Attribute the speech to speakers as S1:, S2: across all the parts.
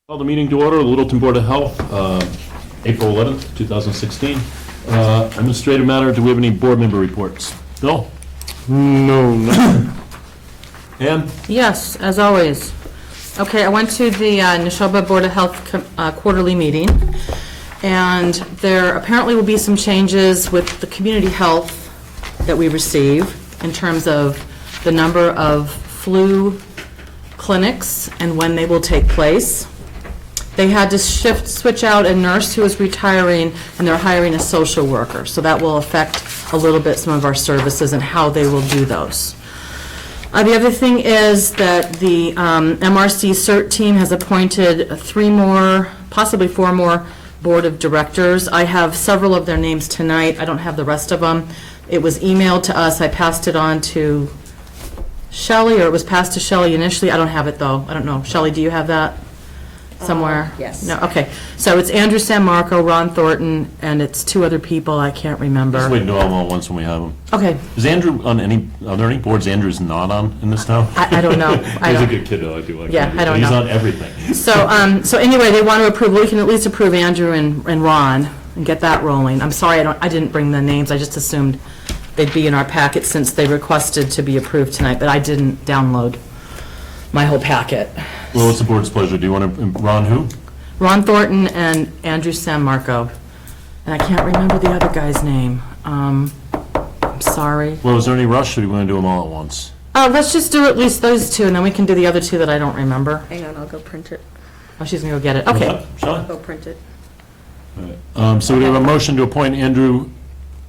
S1: Call the meeting to order, the Littleton Board of Health, April 11th, 2016. Administrative matter, do we have any board member reports? Bill?
S2: No.
S1: Ann?
S3: Yes, as always. Okay, I went to the Neshoba Board of Health quarterly meeting, and there apparently will be some changes with the community health that we receive in terms of the number of flu clinics and when they will take place. They had to switch out a nurse who was retiring, and they're hiring a social worker. So that will affect a little bit some of our services and how they will do those. The other thing is that the MRC CERT team has appointed 3 more, possibly 4 more board of directors. I have several of their names tonight. I don't have the rest of them. It was emailed to us. I passed it on to Shelley, or it was passed to Shelley initially. I don't have it, though. I don't know. Shelley, do you have that somewhere?
S4: Yes.
S3: No, okay. So it's Andrew San Marco, Ron Thornton, and it's 2 other people I can't remember.
S1: Just wait to do them all at once when we have them.
S3: Okay,
S1: Is Andrew on are there any boards Andrew's not on in this town?
S3: I don't know. I
S1: He's a
S3: don't-
S1: good kid, though, I do like
S3: Yeah,
S1: Andrew,
S3: I don't
S1: but He's
S3: know.
S1: on everything.
S3: So anyway, they want to approve, we can at least approve Andrew and Ron and get that rolling. I'm sorry, I didn't bring the names, I just assumed they'd be in our packet since they requested to be approved tonight, but I didn't download my whole packet.
S1: Well, what's the board's pleasure? Do you want to, Ron who?
S3: Ron Thornton and Andrew San Marco. And I can't remember the other guy's name. I'm sorry.
S1: Well, is there any rush, or do you want to do them all at once?
S3: Let's just do at least those 2, and then we can do the other 2 that I don't remember.
S4: Hang on, I'll go print it.
S3: Oh, she's gonna go get it. Okay.
S1: Shall
S4: I'll go print it.
S1: So we have a motion to appoint Andrew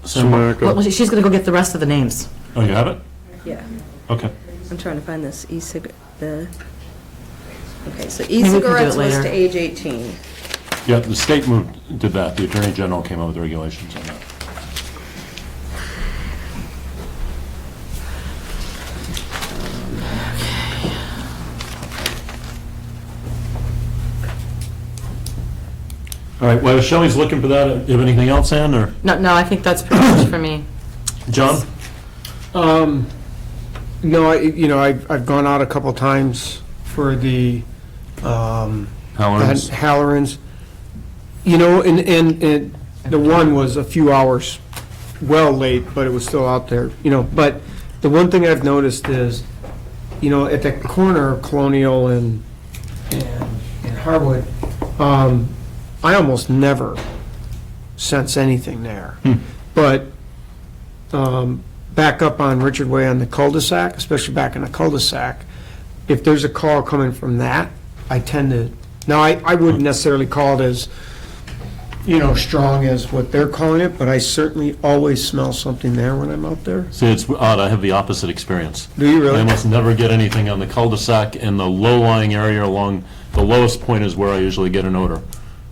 S1: San Marco.
S3: Well, she's gonna go get the rest of the names.
S1: Oh, you have it?
S4: Yeah,
S1: Okay.
S4: I'm trying to find this okay, so
S3: we can do it
S4: e-cigarettes was
S3: later.
S4: to age 18.
S1: Yeah, the state did that. The Attorney General came up with regulations on that. All right, well, Shelley's looking for that. Do you have anything else, Ann, or
S3: No, I think that's pretty much for me.
S1: John?
S2: No, I've gone out a couple times for the
S1: Halloran's?
S2: Halloran's. And the one was a few hours well late, but it was still out there, But the one thing I've noticed is, at the corner of Colonial and Harwood, I almost never sense anything there. But back up on Richard Way on the cul-de-sac, especially back in the cul-de-sac, if there's a call coming from that, I tend to, now I wouldn't necessarily call it as, strong as what they're calling it, but I certainly always smell something there when I'm out there.
S1: See, it's odd. I have the opposite experience.
S2: Do you
S1: I
S2: really?
S1: almost never get anything on the cul-de-sac, and the low-lying area along the lowest point is where I usually get an odor.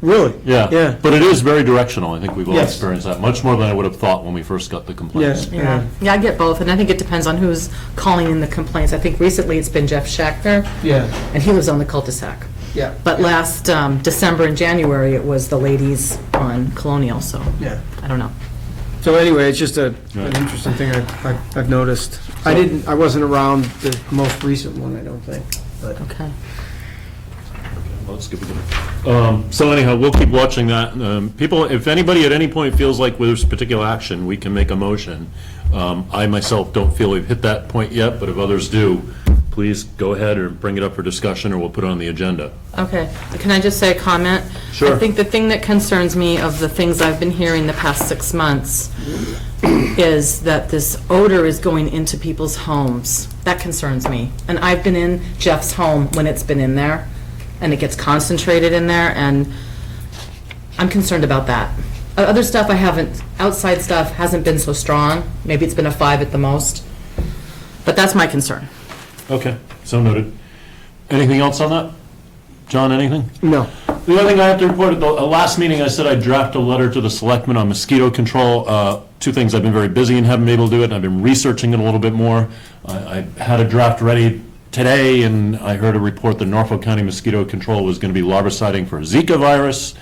S2: Really?
S1: Yeah.
S2: Yeah.
S1: But it is very directional. I think we've all
S2: Yes.
S1: experienced that, much more than I would have thought when we first got the complaints.
S2: Yeah.
S3: Yeah, I get both, and I think it depends on who's calling in the complaints. I think recently it's been Jeff Schachter,
S2: Yeah,
S3: and he lives on the cul-de-sac.
S2: yeah.
S3: But last December and January, it was the ladies on Colonial, so
S2: Yeah.
S3: I don't know.
S2: So anyway, it's just an
S1: Right.
S2: interesting thing I've noticed. I wasn't around the most recent one, I don't think, but.
S3: Okay.
S1: Well, let's skip it. So anyhow, we'll keep watching that. People, if anybody at any point feels like there's particular action, we can make a motion. I myself don't feel we've hit that point yet, but if others do, please go ahead or bring it up for discussion, or we'll put it on the agenda.
S3: Okay, can I just say a comment?
S1: Sure.
S3: I think the thing that concerns me of the things I've been hearing the past 6 months is that this odor is going into people's homes. That concerns me. And I've been in Jeff's home when it's been in there, and it gets concentrated in there, and I'm concerned about that. Other stuff I haven't, outside stuff hasn't been so strong. Maybe it's been a 5 at the most. But that's my concern.
S1: Okay, so noted. Anything else on that? John, anything?
S2: No.
S1: The other thing I have to report, at the last meeting, I said I'd draft a letter to the selectmen on mosquito control. 2 things, I've been very busy and haven't been able to do it, and I've been researching it a little bit more. I had a draft ready today, and I heard a report that Norfolk County Mosquito Control was going to be larviciding for Zika virus,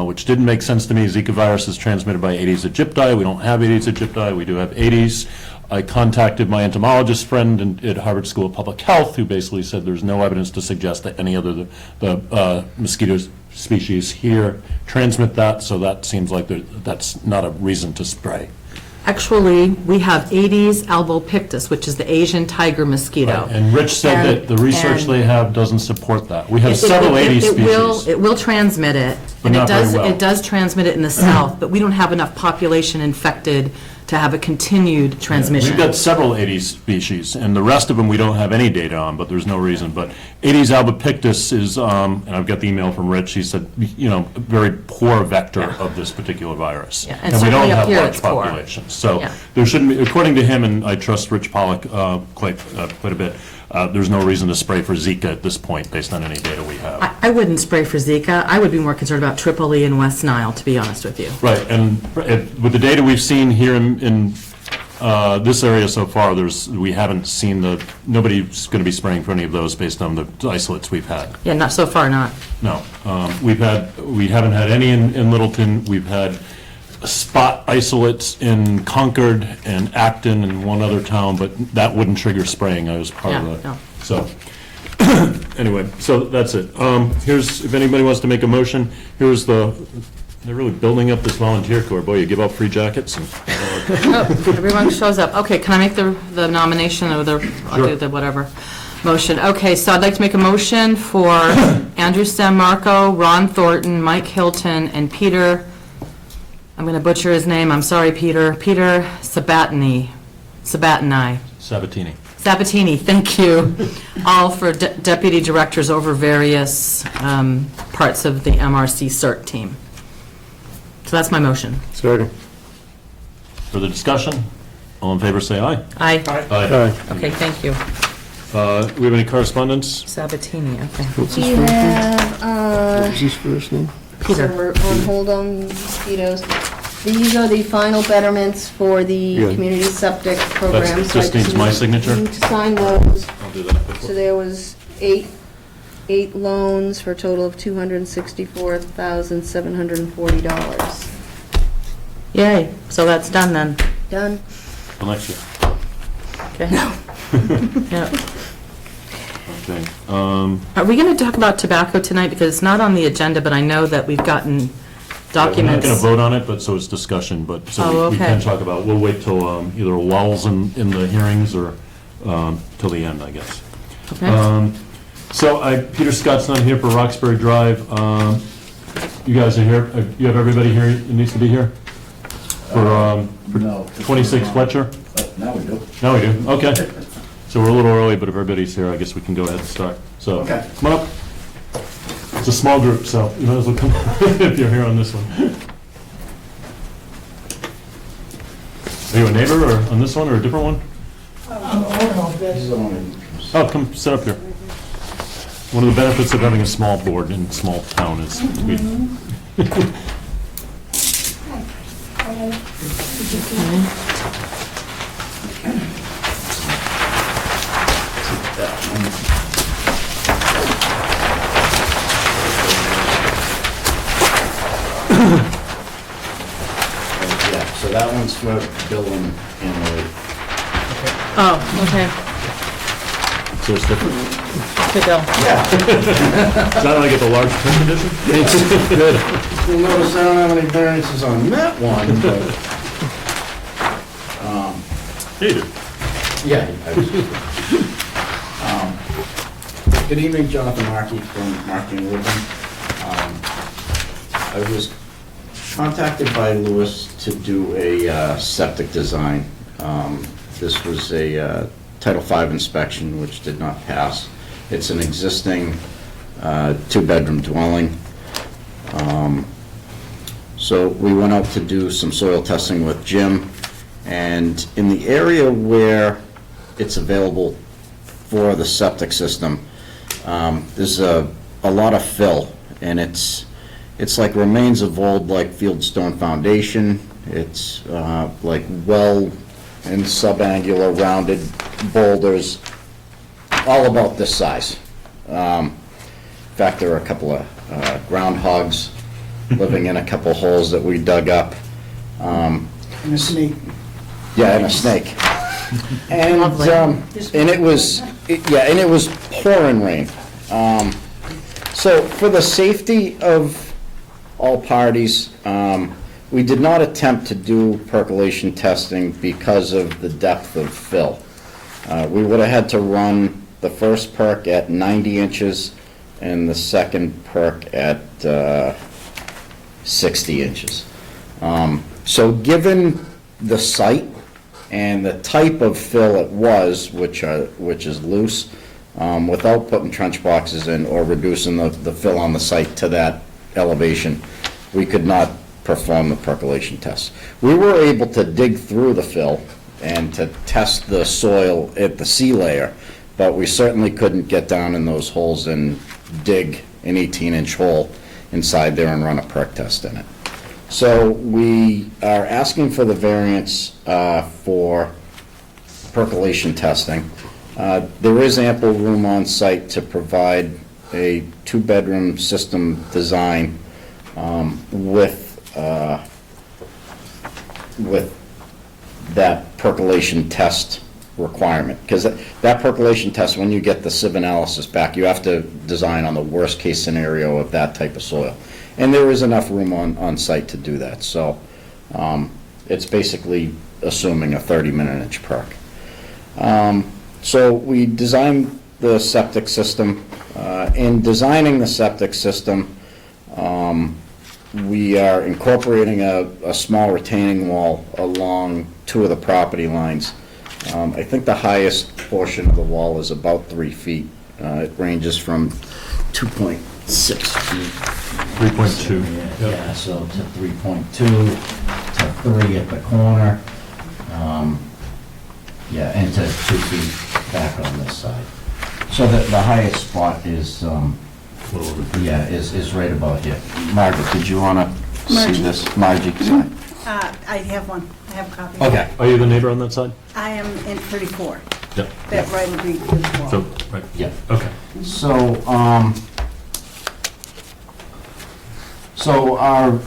S1: which didn't make sense to me. Zika virus is transmitted by Aedes aegypti. We don't have Aedes aegypti. We do have Aedes. I contacted my entomologist friend at Harvard School of Public Health, who basically said there's no evidence to suggest that any other the mosquito species here transmit that, so that seems like that's not a reason to spray.
S3: Actually, we have Aedes albopictus, which is the Asian tiger mosquito.
S1: And Rich said that the research
S3: And-
S1: they have doesn't support that. We have
S3: It-
S1: several
S3: it-
S1: Aedes
S3: it will-
S1: species.
S3: It will transmit it.
S1: But
S3: and
S1: not very well.
S3: It does transmit it in the south, but we don't have enough population infected to have a continued transmission.
S1: We've got several Aedes species, and the rest of them we don't have any data on, but there's no reason. But Aedes albopictus is, and I've got the email from Rich, he said, a very poor vector of this particular virus.
S3: Yeah, and
S1: we don't
S3: certainly up
S1: have
S3: here
S1: large
S3: it's poor.
S1: populations. So
S3: Yeah.
S1: there shouldn't be, according to him, and I trust Rich Pollock quite a bit, there's no reason to spray for Zika at this point, based on any data we have.
S3: I wouldn't spray for Zika. I would be more concerned about Tripoli and West Nile, to be honest with you.
S1: Right, and with the data we've seen here in this area so far, we haven't seen nobody's going to be spraying for any of those based on the isolates we've had.
S3: Yeah, not so far, not.
S1: No, we haven't had any in Littleton. We've had spot isolates in Concord and Acton and one other town, but that wouldn't trigger spraying. I was part of
S3: Yeah,
S1: that.
S3: no.
S1: So, anyway, so that's it. Here's, if anybody wants to make a motion, they're really building up this volunteer corps. Boy, you give out free jackets and.
S3: Oh, everyone shows up. Okay, can I make the nomination or I'll do
S1: Sure.
S3: the whatever motion? Okay, so I'd like to make a motion for Andrew Sammarco, Ron Thornton, Mike Hilton, and Peter, I'm going to butcher his name, I'm sorry, Peter Sabatini,
S1: Sabatini.
S3: thank you, all for deputy directors over various parts of the MRC CERT team. So that's my motion.
S2: Second.
S1: Further discussion? All in favor, say aye.
S3: Aye.
S1: Aye.
S3: Okay, thank you.
S1: We have any correspondence?
S3: Sabatini, okay.
S4: Do you have,
S2: What's his first name?
S3: Peter.
S4: so we're on hold on mosquitoes. These are the final betterments for the
S2: Yeah.
S4: community septic program.
S1: That
S4: so I
S1: just needs my signature?
S4: need to sign those.
S1: I'll do that.
S4: So there was eight loans for a total of $264,740.
S3: Yay, so that's done then.
S4: Done?
S1: Till next year.
S3: Okay. Yeah.
S1: Okay.
S3: Are we going to talk about tobacco tonight? Because it's not on the agenda, but I know that we've gotten
S1: We're not
S3: documents.
S1: going to vote on it, but so it's discussion, but
S3: Oh,
S1: so we can
S3: okay.
S1: talk about, we'll wait till either lulls in the hearings or till the end, I guess.
S3: Okay.
S1: So Peter Scott's not here for Roxbury Drive. You guys are here, you have everybody here that needs to be here? For
S5: No.
S1: 26 Fletcher?
S5: Now we do.
S1: Now we do, okay. So we're a little early, but if everybody's here, I guess we can go ahead and start. So,
S5: Okay.
S1: come on up. It's a small group, so you might as well come if you're here on this one. Are you a neighbor or on this one or a different one? Oh, come sit up here. One of the benefits of having a small board in a small town is we.
S5: Yeah, so that one's for Bill and Emily.
S3: Oh, okay.
S1: So it's different.
S3: Good go.
S1: Is that how I get the large print edition?
S5: You'll notice I don't have any variances on that one, but,
S1: Hey, dude.
S5: yeah. Good evening, Jonathan Markey from Markey and Woodman. I was contacted by Lewis to do a septic design. This was a Title V inspection, which did not pass. It's an existing two-bedroom dwelling. So we went out to do some soil testing with Jim, and in the area where it's available for the septic system, there's a lot of fill, and it's like remains of old, like fieldstone foundation. It's like well and subangular rounded boulders, all about this size. In fact, there are a couple of groundhogs living in a couple holes that we dug up.
S2: And a snake.
S5: Yeah, and a snake. And,
S3: Lovely.
S5: and it was, yeah, and it was pouring rain. So for the safety of all parties, we did not attempt to do percolation testing because of the depth of fill. We would have had to run the first perk at 90 inches and the second perk at 60 inches. So given the site and the type of fill it was, which is loose, without putting trench boxes in or reducing the fill on the site to that elevation, we could not perform the percolation test. We were able to dig through the fill and to test the soil at the sea layer, but we certainly couldn't get down in those holes and dig an 18-inch hole inside there and run a perk test in it. So we are asking for the variance for percolation testing. There is ample room on site to provide a two-bedroom system design with that percolation test requirement. Because that percolation test, when you get the sieve analysis back, you have to design on the worst-case scenario of that type of soil. And there is enough room on site to do that. So it's basically assuming a 30-minute inch perk. So we designed the septic system. In designing the septic system, we are incorporating a small retaining wall along two of the property lines. I think the highest portion of the wall is about 3 feet. It ranges from 2.6 feet.
S1: 3.2.
S5: Yeah, so to 3.2, to 3 at the corner, yeah, and to 2 feet back on this side. So the highest spot is, yeah, is right about here. Margaret, did you want to see
S6: Margie.
S5: this? Margie, sorry.
S6: I have one. I have a copy.
S5: Okay.
S1: Are you the neighbor on that side?
S6: I am in 34.
S1: Yep.
S6: That right would be the wall.
S1: So, right,
S5: Yeah.
S1: okay.
S5: So our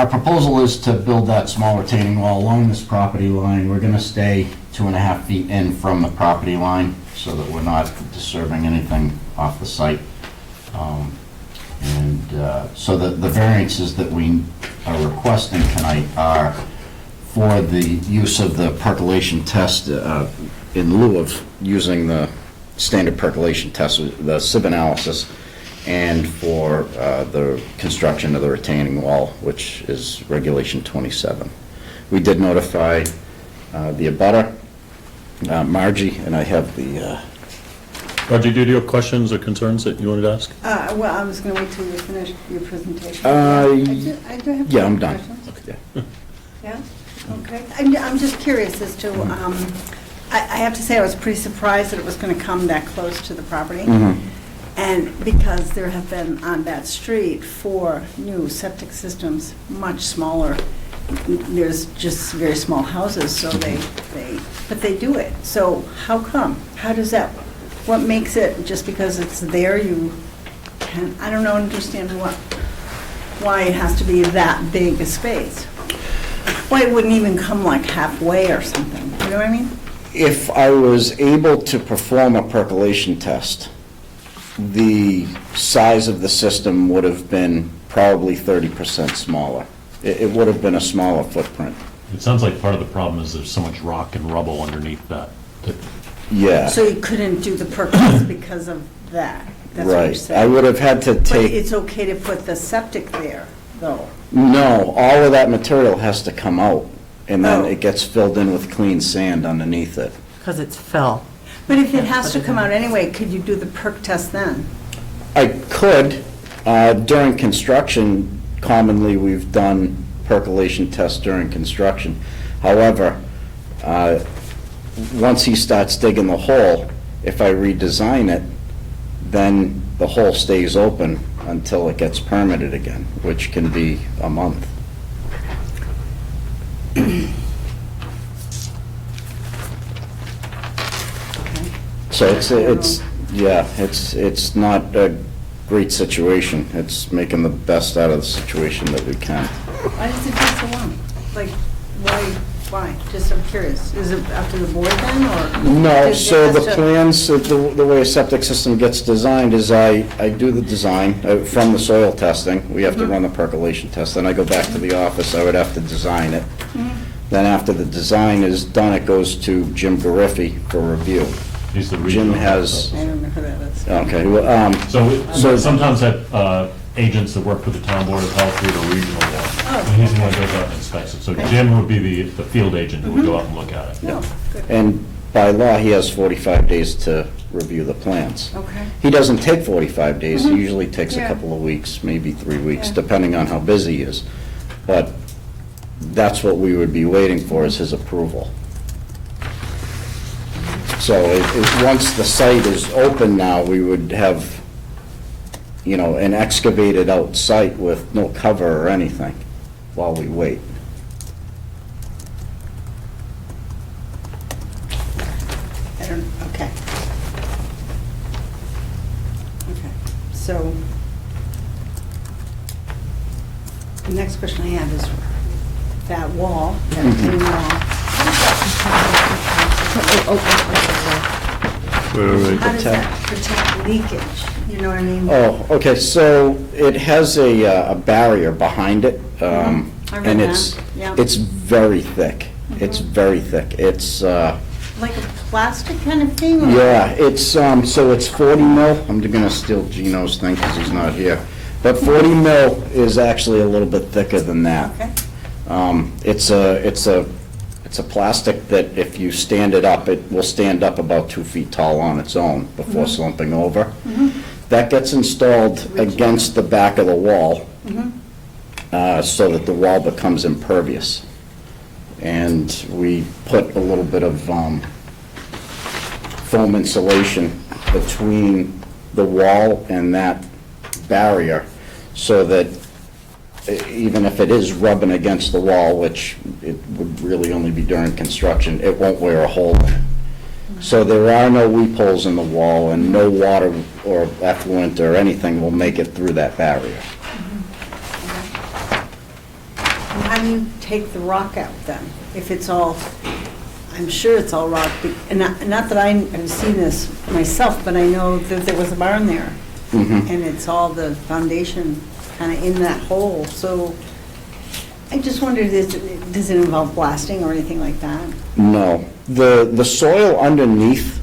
S5: proposal is to build that small retaining wall along this property line. We're gonna stay 2.5 feet in from the property line so that we're not disturbing anything off the site. So the variances that we are requesting tonight are for the use of the percolation test in lieu of using the standard percolation test, the sieve analysis, and for the construction of the retaining wall, which is Regulation 27. We did notify the abutter, Margie, and I have the,
S1: Roger, do you have questions or concerns that you wanted to ask?
S6: Well, I was going to wait till you finish your presentation.
S5: Uh,
S6: I do have
S5: yeah, I'm done.
S6: questions.
S5: Yeah.
S6: Yeah, okay. I'm just curious as to, I have to say, I was pretty surprised that it was going to come that close to the property. And because there have been on that street 4 new septic systems, much smaller. There's just very small houses, so but they do it. So how come? How does that, what makes it, just because it's there, you can, I don't understand why it has to be that big a space? Why it wouldn't even come like halfway or something, you know what I mean?
S5: If I was able to perform a percolation test, the size of the system would have been probably 30% smaller. It would have been a smaller footprint.
S1: It sounds like part of the problem is there's so much rock and rubble underneath that.
S5: Yeah,
S6: So you couldn't do the perk test because of that? That's what you're
S5: right.
S6: saying?
S5: I would have had to
S6: But
S5: take,
S6: it's okay to put the septic there, though?
S5: no, all of that material has to come out, and then
S6: Oh.
S5: it gets filled in with clean sand underneath it.
S3: Because it's fill.
S6: But if it has to come out anyway, could you do the perk test then?
S5: I could, during construction, commonly we've done percolation tests during construction. However, once he starts digging the hole, if I redesign it, then the hole stays open until it gets permitted again, which can be a month. So it's not a great situation. It's making the best out of the situation that we can.
S6: Why does it take so long? Like, why Why? Just I'm curious. Is it up to the board then, or?
S5: No,
S6: Is it
S5: so the
S6: just a-
S5: plans, the way a septic system gets designed is I do the design from the soil testing. We have to run the percolation test, then I go back to the office, I would have to design it. Then after the design is done, it goes to Jim Gariffi for review.
S1: He's the
S5: Jim
S1: regional.
S5: has,
S6: I don't know who that is.
S5: okay, well,
S1: So we sometimes have agents that work for the town board of health through the regional one. And he's the one that goes out and inspects it. So Jim would be the field agent who would go out and look at it.
S6: No, good.
S5: and by law, he has 45 days to review the plans.
S6: Okay.
S5: He doesn't take 45 days, he usually takes a
S6: Yeah.
S5: couple of weeks, maybe 3 weeks,
S6: Yeah.
S5: depending on how busy he is. But that's what we would be waiting for, is his approval. So once the site is open now, we would have, you know, an excavated out site with no cover or anything while we wait.
S6: I don't, okay. Okay, so, the next question I have is that wall, that retaining wall. How does that protect leakage? You know what I mean?
S5: Oh, okay, so it has a barrier behind it,
S6: I read
S5: and
S6: that, yeah.
S5: it's very thick. It's very thick. It's,
S6: Like a plastic kind of thing? or-
S5: yeah, it's, so it's 40 mil. I'm gonna steal Gino's thing because he's not here. But 40 mil is actually a little bit thicker than that.
S6: Okay,
S5: It's a plastic that if you stand it up, it will stand up about 2 feet tall on its own before slumping over. That gets installed against the back of the wall so that the wall becomes impervious. And we put a little bit of foam insulation between the wall and that barrier so that even if it is rubbing against the wall, which it would really only be during construction, it won't wear a hole in it. So there are no weep holes in the wall, and no water or effluent or anything will make it through that barrier.
S6: and how do you take the rock out then? If it's all, I'm sure it's all rock, and not that I've seen this myself, but I know that there was a barn there. And it's all the foundation kind of in that hole, so I just wondered, does it involve blasting or anything like that?
S5: No. The soil underneath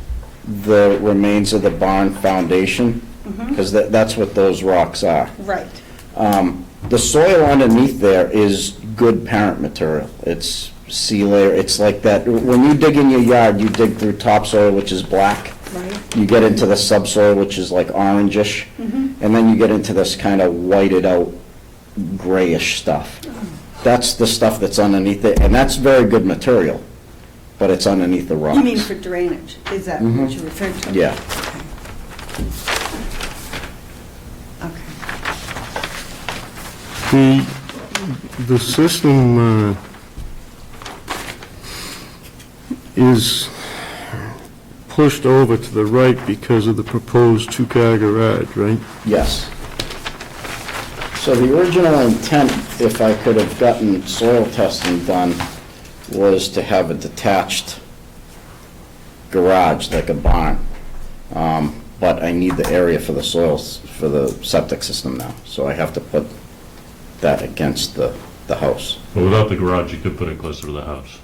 S5: the remains of the barn foundation, because that's what those rocks are.
S6: Right.
S5: The soil underneath there is good parent material. It's sea layer, it's like that, when you dig in your yard, you dig through topsoil, which is black.
S6: Right.
S5: You get into the subsoil, which is like orangish, and then you get into this kind of whited out grayish stuff. That's the stuff that's underneath it, and that's very good material, but it's underneath the rocks.
S6: You mean for drainage? Is that what you're referring to?
S5: Yeah.
S6: Okay.
S7: The system is pushed over to the right because of the proposed two-car garage, right?
S5: Yes. So the original intent, if I could have gotten soil testing done, was to have a detached garage, like a barn. But I need the area for the soils, for the septic system now, so I have to put that against the house.
S1: But without the garage, you could put it closer to the house.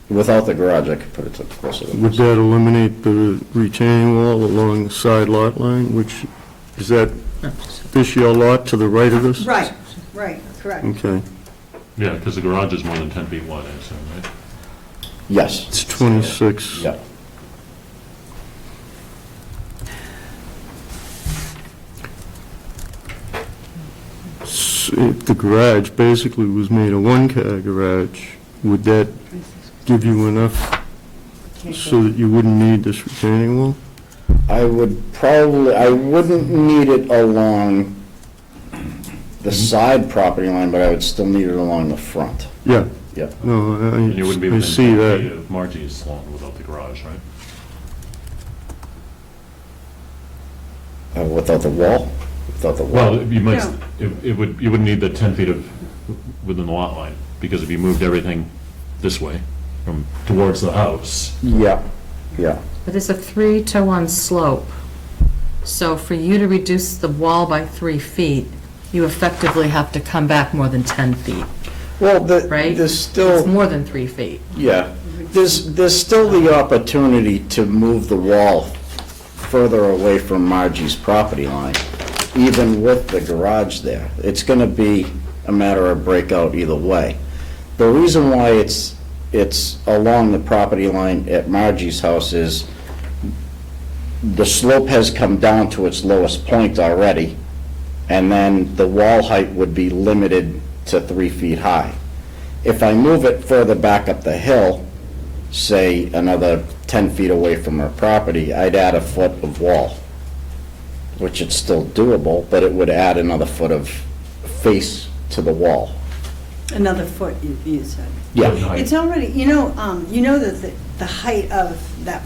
S5: Without the garage, I could put it closer to the
S7: Would
S5: house.
S7: that eliminate the retaining wall along the side lot line, which, is that this your lot to the right of this?
S6: Right, right, correct.
S7: Okay.
S1: Yeah, because the garage is more than 10 feet wide, I assume, right?
S5: Yes,
S7: It's 26.
S5: yeah.
S7: If the garage basically was made a one-car garage, would that give you enough so that you wouldn't need this retaining wall?
S5: I wouldn't need it along the side property line, but I would still need it along the front.
S7: Yeah,
S5: Yeah.
S7: no,
S1: And you wouldn't be
S7: I
S1: within
S7: see
S1: 10 feet
S7: that.
S1: of Margie's lawn without the garage, right?
S5: Without the wall? Without the wall?
S1: Well, you might,
S6: No.
S1: it would, you wouldn't need the 10 feet of, within the lot line, because if you moved everything this way, from towards the house.
S5: Yeah, yeah.
S3: But it's a 3-to-1 slope. So for you to reduce the wall by 3 feet, you effectively have to come back more than 10 feet,
S5: Well,
S3: right?
S5: there's
S3: It's
S5: still,
S3: more than 3 feet.
S5: yeah, there's still the opportunity to move the wall further away from Margie's property line, even with the garage there. It's gonna be a matter of breakout either way. The reason why it's along the property line at Margie's house is the slope has come down to its lowest point already, and then the wall height would be limited to 3 feet high. If I move it further back up the hill, say another 10 feet away from her property, I'd add a foot of wall, which is still doable, but it would add another foot of face to the wall.
S6: Another foot, you said.
S5: Yeah,
S6: It's already, you know that the height of that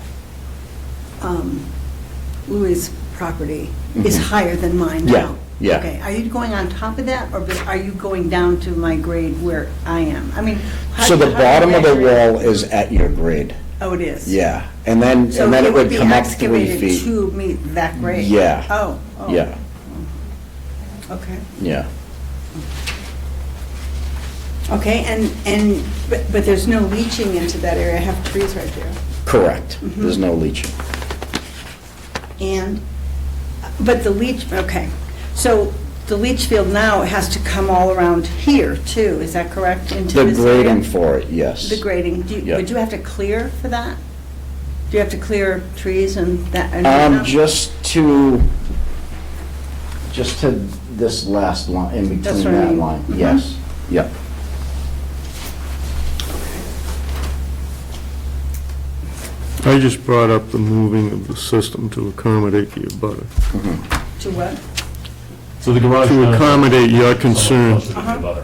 S6: Louis' property is higher than mine
S5: Yeah,
S6: now.
S5: yeah.
S6: Okay, are you going on top of that, or are you going down to my grade where I am? I mean. how
S5: so
S6: do
S5: the
S6: you
S5: bottom of the
S6: measure it?
S5: wall is at your grade.
S6: Oh, it is?
S5: Yeah, and then
S6: So
S5: it would come up 3
S6: So it would be excavated
S5: feet.
S6: to meet that grade?
S5: Yeah.
S6: Oh.
S5: Yeah,
S6: Okay.
S5: yeah.
S6: Okay, but there's no leaching into that area, I have trees right there.
S5: Correct. There's no leaching.
S6: And, but the leach, okay, so the leach field now has to come all around here too, is that correct? Into
S5: The
S6: this area?
S5: grading for it, yes.
S6: The grading,
S5: Yeah.
S6: would you have to clear for that? Do you have to clear trees and that? and whatnot?
S5: Just to this last line, in
S6: That's
S5: between
S6: what I
S5: that
S6: mean.
S5: line,
S6: Mhm.
S5: yes, yep.
S7: I just brought up the moving of the system to accommodate the abutter.
S6: To what?
S1: So the garage.
S7: To accommodate your concern.
S1: Closer to the abutter.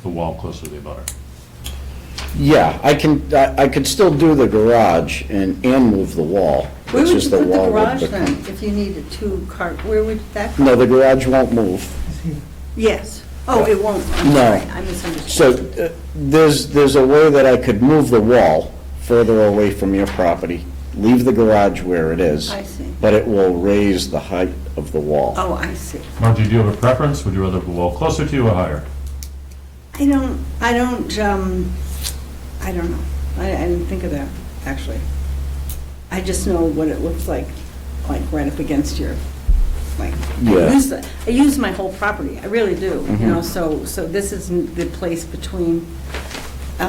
S1: The wall closer to the abutter.
S5: Yeah, I could still do the garage and move the wall.
S6: Where
S5: It's
S6: would
S5: just
S6: you put the
S5: wall would
S6: garage
S5: become-
S6: then, if you needed 2 car, where would that go?
S5: No, the garage won't move.
S6: Yes. Oh, it won't, I'm
S5: No.
S6: sorry, I
S5: So
S6: misunderstood.
S5: there's a way that I could move the wall further away from your property, leave the garage where it is.
S6: I see.
S5: But it will raise the height of the wall.
S6: Oh, I see.
S1: Margie, do you have a preference? Would you rather the wall closer to you or higher?
S6: I don't know. I didn't think of that, actually. I just know what it looks like right up against your, like,
S5: Yeah.
S6: I use my whole property, I really do, you know, so this is the place between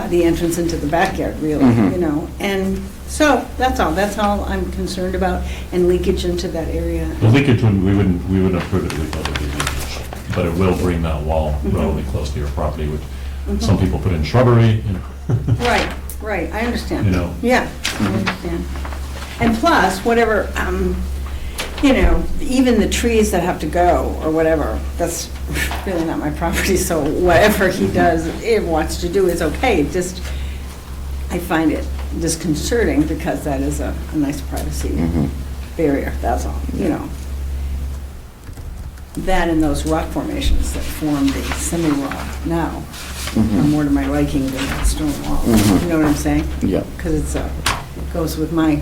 S6: the entrance into the backyard, really, you know, and so, that's all I'm concerned about, and leakage into that area.
S1: The leakage, we wouldn't approve it because of the leakage, but it will bring that wall relatively close to your property, which some people put in shrubbery, you know.
S6: Right, I understand.
S1: You know.
S6: Yeah, I understand. And plus, whatever, you know, even the trees that have to go, or whatever, that's really not my property, so whatever he does, wants to do is okay, just, I find it disconcerting, because that is a nice privacy barrier, that's all, you know. That and those rock formations that form the semi-rock now are more to my liking than that stone wall. You know what I'm saying?
S5: Yeah.
S6: Because it goes with my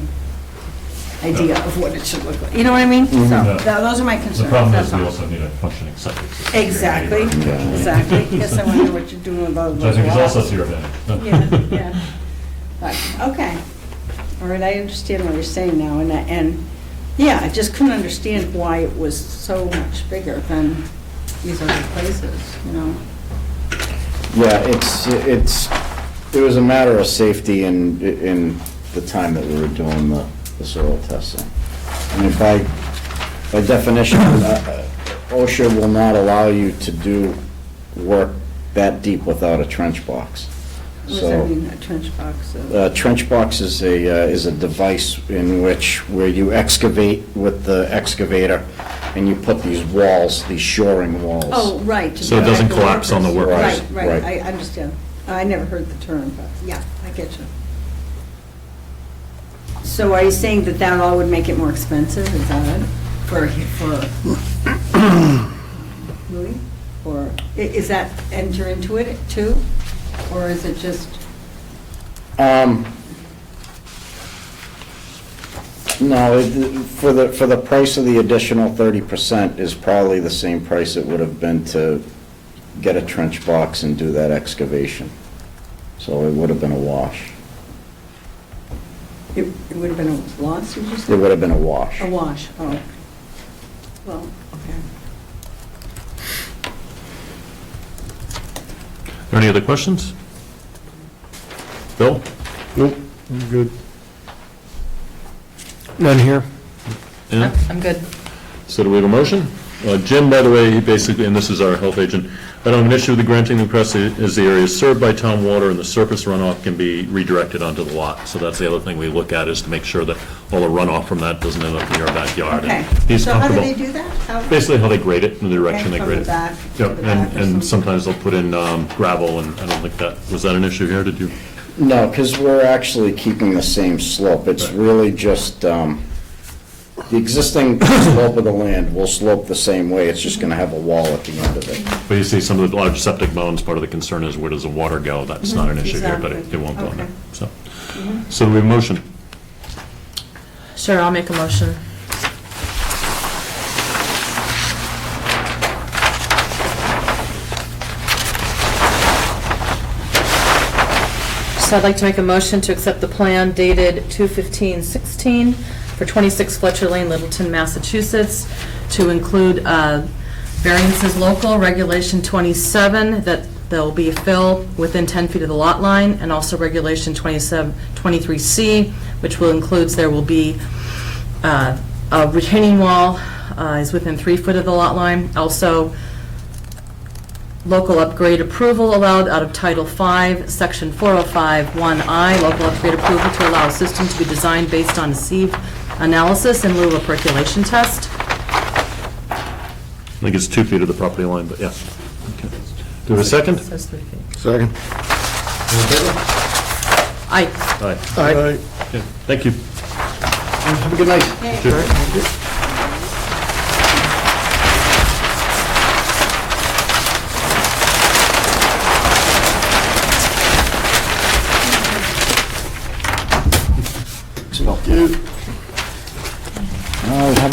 S6: idea of what it should look like. You know what I mean? So, those are my concerns.
S1: The problem is
S6: that's
S1: we
S6: all.
S1: also need a functioning septic system.
S6: Exactly, exactly. Yes, I wonder what you're doing with those
S1: Which I think is also
S6: walls.
S1: to your advantage.
S6: Yeah, yeah. Right, okay. All right, I understand what you're saying now, and, yeah, I just couldn't understand why it was so much bigger than these other places, you know?
S5: Yeah, it was a matter of safety in the time that we were doing the soil testing. I mean, by definition, OSHA will not allow you to do work that deep without a trench box.
S6: What does
S5: So,
S6: that mean, a trench box?
S5: a trench box is a device in where you excavate with the excavator, and you put these walls, these shoring walls.
S6: Oh, right. to
S1: So it
S6: protect
S1: doesn't
S6: the
S1: collapse on the
S6: workers.
S1: workers.
S6: Right,
S5: Right.
S6: I understand. I never heard the term, but, yeah, I get you. So are you saying that all would make it more expensive, is that it? For Louis? Or is that enter into it too? Or is it just,
S5: No, for the price of the additional 30% is probably the same price it would have been to get a trench box and do that excavation. So it would have been a wash.
S6: It would have been a loss, did you say?
S5: It would have been a wash.
S6: A wash, oh. Well, okay.
S1: Are there any other questions? Bill?
S7: Nope, I'm good.
S2: None here?
S1: Ann?
S3: I'm good.
S1: So do we have a motion? Jim, by the way, he basically, and this is our health agent, I don't have an issue with the granting the request as the area is served by town water and the surface runoff can be redirected onto the lot. So that's the other thing we look at, is to make sure that all the runoff from that doesn't end up in your backyard. And
S6: Okay,
S1: he's
S6: so how do
S1: comfortable.
S6: they do that? How-
S1: Basically how they grade it, in the direction they
S6: Okay,
S1: grade it.
S6: from the back to
S1: Yep,
S6: the back or something.
S1: and sometimes they'll put in gravel, and I don't think that, was that an issue here? Did you?
S5: No, because we're actually keeping the same slope. It's really just, the existing slope of the land will slope the same way. It's just going to have a wall at the end of it.
S1: But you see some of the large septic mounds, part of the concern is where does the water go? That's not an issue here, but it won't go in there, so. So do we have a motion?
S3: Sure, I'll make a motion. So I'd like to make a motion to accept the plan dated 2/15/16 for 26 Fletcher Lane, Littleton, Massachusetts, to include variances local, regulation 27, that there'll be a fill within 10 feet of the lot line, and also regulation 23C, which will include, there will be a retaining wall is within 3 foot of the lot line. Also, local upgrade approval allowed out of Title V, Section 405-1I, local upgrade approval to allow a system to be designed based on a sieve analysis in lieu of a percolation test.
S1: I think it's 2 feet of the property line, but yeah. Okay. Do we have a second?
S3: Says 3 feet.
S7: Second.
S3: Aye.
S1: Aye.
S7: Aye.
S1: Okay, thank you.
S5: Have a good night. Have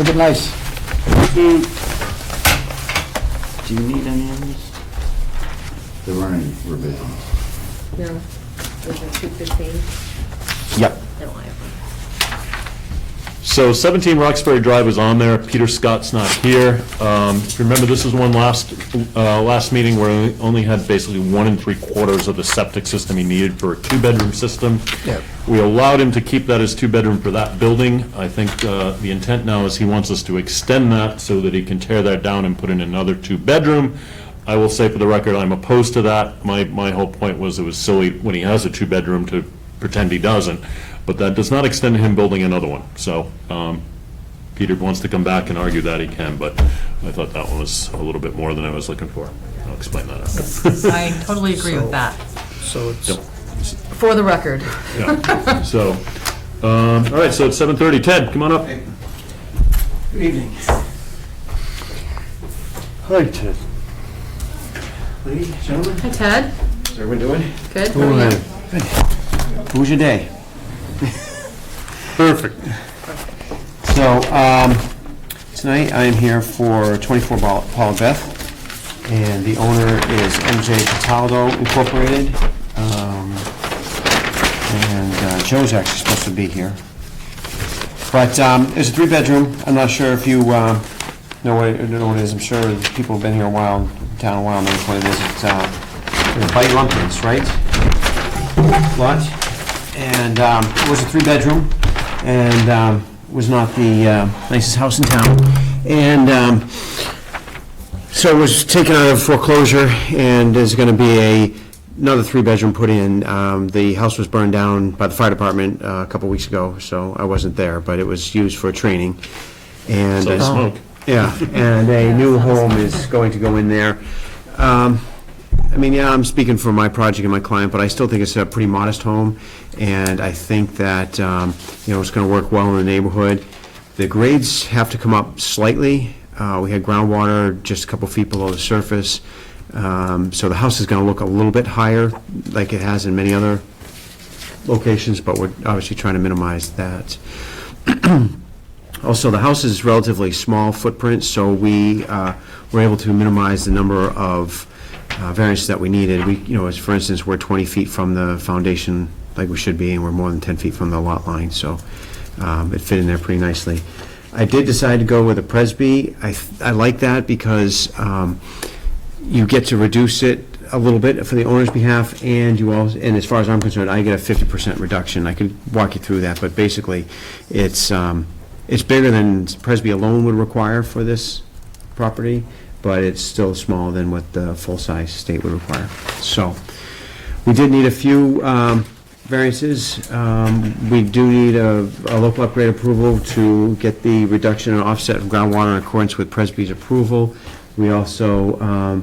S5: a good night. Do you need any of these? There weren't any revisions.
S3: No. Was it 215?
S5: Yep.
S3: No, I haven't.
S1: So 17 Roxbury Drive is on there. Peter Scott's not here. If you remember, this is one last meeting where we only had basically 1 3/4 of the septic system he needed for a 2-bedroom system.
S2: Yep.
S1: We allowed him to keep that as 2-bedroom for that building. I think the intent now is he wants us to extend that so that he can tear that down and put in another 2-bedroom. I will say for the record, I'm opposed to that. My whole point was it was silly when he has a 2-bedroom to pretend he doesn't. But that does not extend to him building another one. So Peter wants to come back and argue that he can, but I thought that one was a little bit more than I was looking for. I'll explain that after.
S3: I totally agree with that.
S2: So it's,
S1: Yep.
S3: For the record.
S1: Yeah. So, all right, so it's 7:30. Ted, come on up.
S2: good evening.
S7: Hi, Ted.
S2: Ladies, gentlemen.
S3: Hi, Ted.
S2: How's everyone doing?
S3: Good. How are you?
S8: How was your day?
S7: Perfect.
S8: So, tonight I am here for 24 Paula Beth, and the owner is MJ Cataldo Incorporated. And Joe's actually supposed to be here. But it's a 3-bedroom. I'm not sure if you know what it is. I'm sure people have been here a while, down a while, know what it is. It's by Lumpkins, right? Lot. And it was a 3-bedroom, and was not the nicest house in town. And so it was taken out of foreclosure, and there's going to be another 3-bedroom put in. The house was burned down by the fire department a couple weeks ago, so I wasn't there, but it was used for training. And
S1: So smoke.
S8: yeah, and a new home is going to go in there. I mean, yeah, I'm speaking for my project and my client, but I still think it's a pretty modest home, and I think that, it's going to work well in the neighborhood. The grades have to come up slightly. We had groundwater just a couple feet below the surface, so the house is going to look a little bit higher, like it has in many other locations, but we're obviously trying to minimize that. Also, the house is relatively small footprint, so we were able to minimize the number of variances that we needed. We, as for instance, we're 20 feet from the foundation like we should be, and we're more than 10 feet from the lot line, so it fit in there pretty nicely. I did decide to go with a Presby. I like that because you get to reduce it a little bit for the owner's behalf, and and as far as I'm concerned, I get a 50% reduction. I could walk you through that, but basically, it's bigger than Presby alone would require for this property, but it's still smaller than what the full-size state would require. So, we did need a few variances. We do need a local upgrade approval to get the reduction and offset of groundwater in accordance with Presby's approval. We also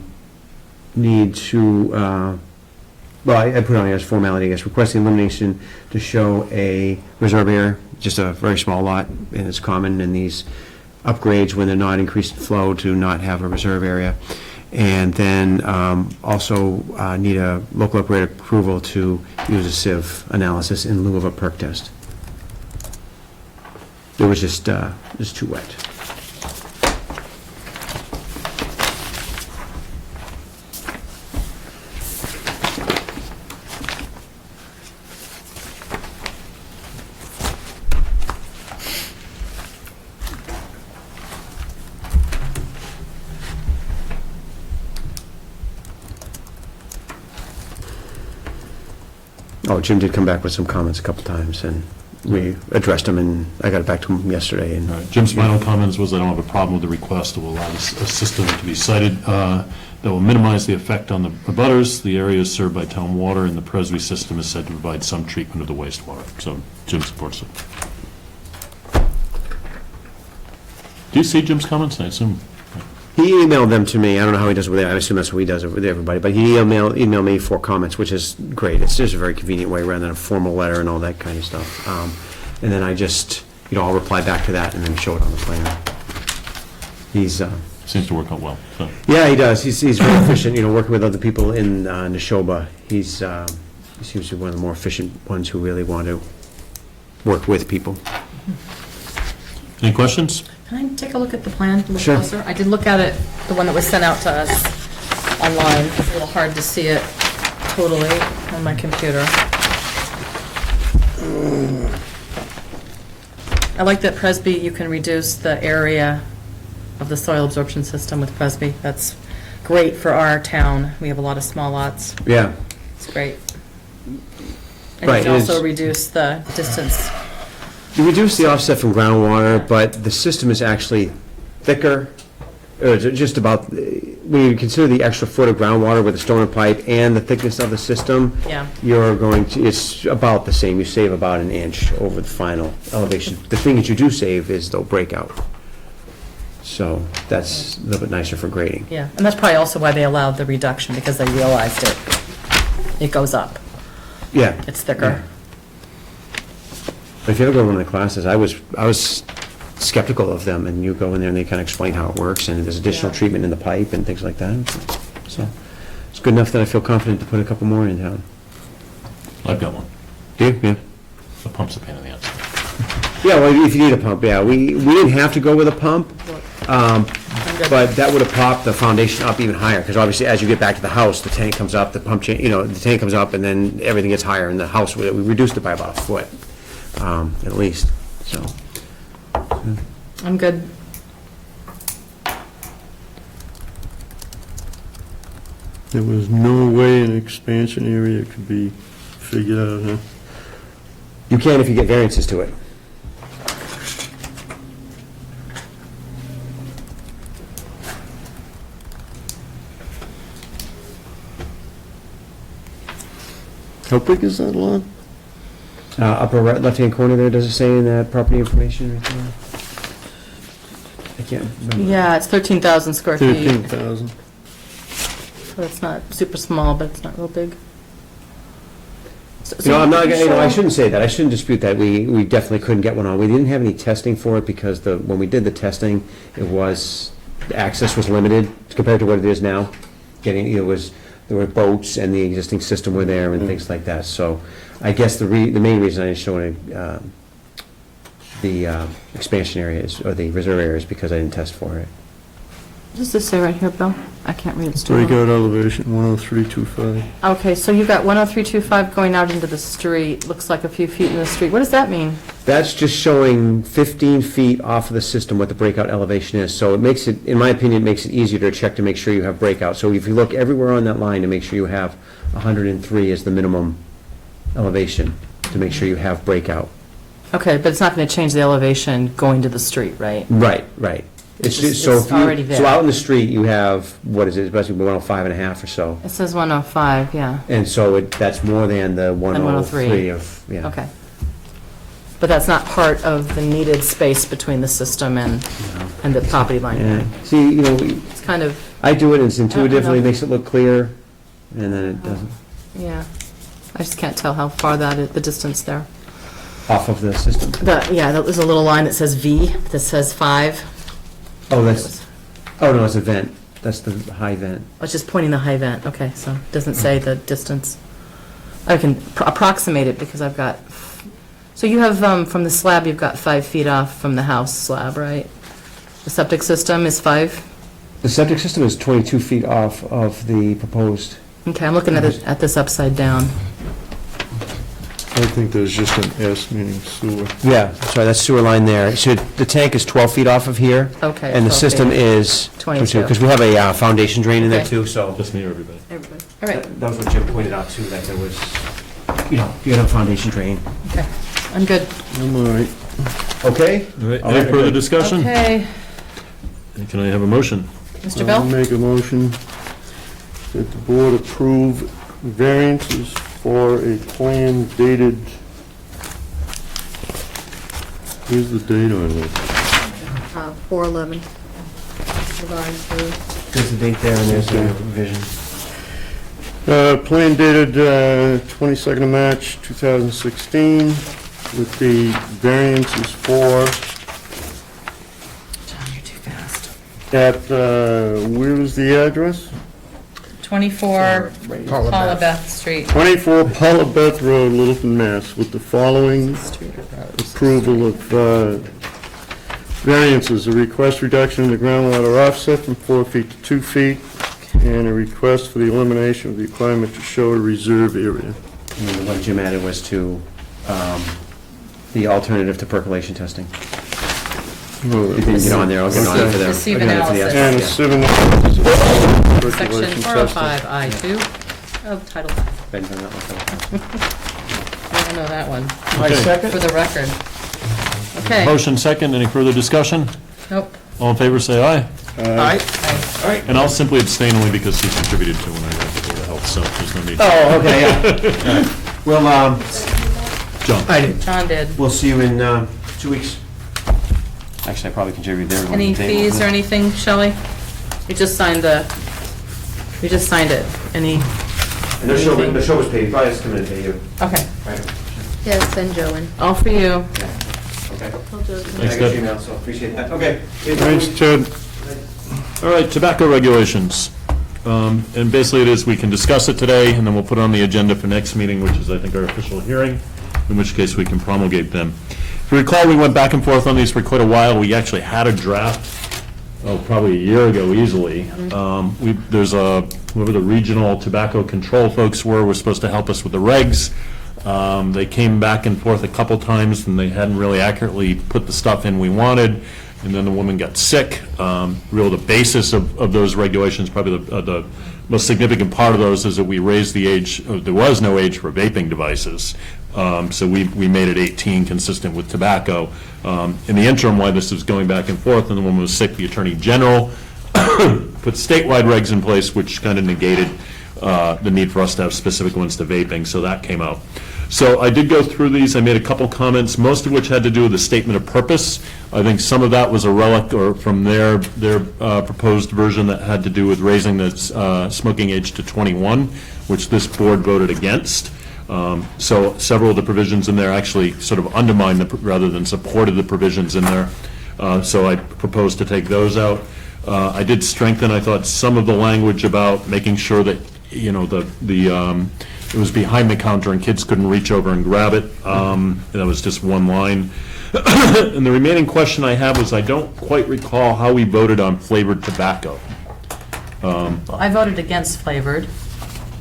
S8: need to, I put it on as formality, I guess, requesting elimination to show a reserve area, just a very small lot, and it's common in these upgrades when they're not increased flow to not have a reserve area. And then also need a local upgrade approval to use a sieve analysis in lieu of a perk test. It was just too wet. Oh, Jim did come back with some comments a couple times, and we addressed them, and I got it back to him yesterday. And
S1: All right, Jim's final comments was, I don't have a problem with the request to allow a system to be sited that will minimize the effect on the abutters. The area is served by town water, and the Presby system is said to provide some treatment of the wastewater. So Jim supports it. Do you see Jim's comments? I assume.
S8: he emailed them to me. I don't know how he does it with it. I assume that's what he does it with everybody. But he emailed me 4 comments, which is great. It's just a very convenient way rather than a formal letter and all that kind of stuff. And then I just, I'll reply back to that and then show it on the plan. He's
S1: Seems to work out well. So.
S8: yeah, he does. He's very efficient. Working with other people in Neshoba. He seems to be one of the more efficient ones who really want to work with people.
S1: Any questions?
S3: Can I take a look at the plan a little
S8: Sure.
S3: closer? I did look at it, the one that was sent out to us online. It's a little hard to see it totally on my computer. I like that Presby, you can reduce the area of the soil absorption system with Presby. That's great for our town. We have a lot of small lots.
S8: Yeah.
S3: It's great. And
S8: Right,
S3: you can
S8: it is-
S3: also reduce the distance.
S8: You reduce the offset from groundwater, but the system is actually thicker, or just about, when you consider the extra foot of groundwater with the stoner pipe and the thickness of the system,
S3: Yeah.
S8: it's about the same. You save about an inch over the final elevation. The thing that you do save is the breakout. So that's a little bit nicer for grading.
S3: Yeah, and that's probably also why they allowed the reduction, because they realized it goes up.
S8: Yeah.
S3: It's thicker.
S8: But if you ever go to one of the classes, I was skeptical of them, and you go in there and they kind of explain how it works, and there's additional
S3: Yeah.
S8: treatment in the pipe and things like that. So it's good enough that I feel confident to put a couple more in town.
S1: I've got one.
S8: Do you? Yeah.
S1: The pump's a pain in the ass.
S8: Yeah, well, if you need a pump, yeah. We didn't have to go with a pump, but that would have popped the foundation up even higher, because obviously as you get back to the house, the tank comes up, the pump change, the tank comes up, and then everything gets higher, and the house, we reduced it by about a foot, at least, so.
S3: I'm good.
S7: There was no way an expansion area could be figured out, huh?
S8: You can if you get variances to it.
S7: How big is that lot?
S8: Upper right, left-hand corner there, does it say in that property information right there? I can't remember.
S3: Yeah, it's 13,000 square feet.
S7: 13,000.
S3: So it's not super small, but it's not real big.
S8: I'm not, I shouldn't say that, I shouldn't dispute that, we definitely couldn't get one on. We didn't have any testing for it, because when we did the testing, the access was limited compared to what it is now. there were boats and the existing system were there and things like that. So I guess the main reason I didn't show any, the expansion areas or the reserve areas because I didn't test for it.
S3: What does this say right here, Bill? I can't read it. It's too little.
S7: Breakout elevation, 10325.
S3: Okay, so you've got 10325 going out into the street, looks like a few feet in the street. What does that mean?
S8: That's just showing 15 feet off of the system what the breakout elevation is. So it makes it, in my opinion, it makes it easier to check to make sure you have breakout. So if you look everywhere on that line to make sure you have 103 as the minimum elevation, to make sure you have breakout.
S3: Okay, but it's not going to change the elevation going to the street, right?
S8: Right, right. It's
S3: It's-
S8: just, so
S3: it's
S8: if you,
S3: already there.
S8: so out in the street, you have, what is it, it's basically 105 and a half or so.
S3: It says 105, yeah,
S8: And so that's more than the 103 of, yeah.
S3: okay. But that's not part of the needed space between the system and the property line.
S8: Yeah, see, you know,
S3: It's kind of,
S8: I do it, and it's intuitively,
S3: know.
S8: makes it look clear, and then it doesn't,
S3: yeah, I just can't tell how far that is, the distance there.
S8: off of the system.
S3: Yeah, there's a little line that says V, that says 5.
S8: Oh, that's, oh, no, it's a vent. That's the high vent.
S3: I was just pointing the high vent, okay, so it doesn't say the distance. I can approximate it because I've got, so you have, from the slab, you've got 5 feet off from the house slab, right? The septic system is 5?
S8: The septic system is 22 feet off of the proposed.
S3: Okay, I'm looking at this upside down.
S7: I think there's just an S, meaning sewer.
S8: Yeah, sorry, that's sewer line there. So the tank is 12 feet off of here.
S3: Okay,
S8: And the
S3: 12
S8: system
S3: feet.
S8: is
S3: 22.
S8: because we have a foundation drain in there
S3: Okay.
S8: too, so.
S1: Just me or everybody?
S3: Everybody. All right,
S8: That was what Jim pointed out too, that there was, you know, you had a foundation drain.
S3: okay, I'm good.
S7: I'm all right.
S8: Okay?
S1: All right,
S8: All
S1: any
S8: right,
S1: further
S8: good.
S1: discussion?
S3: Okay,
S1: Can I have a motion?
S3: Mr.
S7: I'll
S3: Bell?
S7: make a motion that the board approve variances for a plan dated, where's the date on it?
S4: 4/11.
S8: There's the date there and there's the revision.
S7: Plan dated 22nd of March 2016 with the variances for,
S3: John, you're too fast.
S7: where was the address?
S3: 24 Paula Beth Street.
S7: 24 Paula Beth Road, Littleton, Mass, with the following approval of variances. A request reduction in the groundwater offset from 4 feet to 2 feet, and a request for the elimination of the requirement to show a reserve area.
S8: And then what Jim added was to, the alternative to percolation testing. If you didn't get on there, I'll get on it for them.
S3: The sieve
S8: I'll get on it for the
S3: analysis.
S7: And
S8: estimate,
S7: assuming
S3: Section
S7: percolation
S3: 405I2 of Title 5.
S8: yeah. Ben done that one.
S3: I don't know that one,
S1: Okay.
S3: for the record. Okay,
S1: Motion second, any further discussion?
S3: nope.
S1: All in favor, say aye.
S3: Aye.
S1: And I'll simply abstain only because he contributed to when I got the Board of Health, so there's no need.
S8: Oh, okay, yeah. All right. Well,
S1: John?
S8: I did.
S3: John did.
S8: We'll see you in 2 weeks. Actually, I probably contributed there.
S3: Any fees or anything, Shelley? You just signed it. Any,
S8: And the show was paid, you probably have to come in and pay you.
S3: okay,
S8: Right.
S4: Yeah, send Joe in.
S3: all for you.
S8: Okay.
S1: Thanks,
S8: I got
S1: Ted.
S8: your email, so appreciate that. Okay.
S7: Thanks, Ted.
S1: All right, tobacco regulations. And basically it is, we can discuss it today, and then we'll put it on the agenda for next meeting, which is, I think, our official hearing, in which case we can promulgate them. If you recall, we went back and forth on these for quite a while. We actually had a draft, probably a year ago easily. There's whoever the regional tobacco control folks were supposed to help us with the regs. They came back and forth a couple times, and they hadn't really accurately put the stuff in we wanted, and then the woman got sick. Real, the basis of those regulations, probably the most significant part of those is that we raised the age, there was no age for vaping devices. So we made it 18, consistent with tobacco. In the interim, while this was going back and forth, and the woman was sick, the Attorney General put statewide regs in place, which kind of negated the need for us to have specific ones to vaping, so that came out. So I did go through these, I made a couple comments, most of which had to do with the statement of purpose. I think some of that was a relic, or from their proposed version, that had to do with raising the smoking age to 21, which this board voted against. So several of the provisions in there actually sort of undermined, rather than supported the provisions in there. So I proposed to take those out. I did strengthen, I thought, some of the language about making sure that it was behind the counter and kids couldn't reach over and grab it. That was just one line. And the remaining question I have was, I don't quite recall how we voted on flavored tobacco.
S3: Well, I voted against flavored.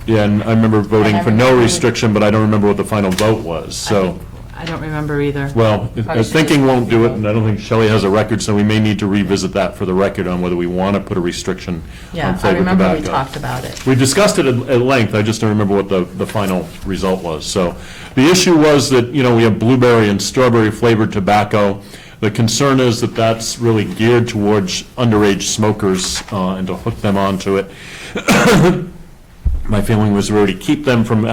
S1: Yeah, and I remember voting
S3: And I
S1: for no
S3: remember-
S1: restriction, but I don't remember what the final vote was, so.
S3: I don't remember either.
S1: Well,
S3: Probably
S1: thinking
S3: should-
S1: won't do it, and I don't think Shelley has a record, so we may need to revisit that for the record on whether we want to put a restriction
S3: Yeah,
S1: on
S3: I
S1: flavored
S3: remember we
S1: tobacco.
S3: talked about it.
S1: We discussed it at length, I just don't remember what the final result was. So the issue was that, we have blueberry and strawberry flavored tobacco. The concern is that that's really geared towards underage smokers and to hook them onto it. My feeling was we already keep them from,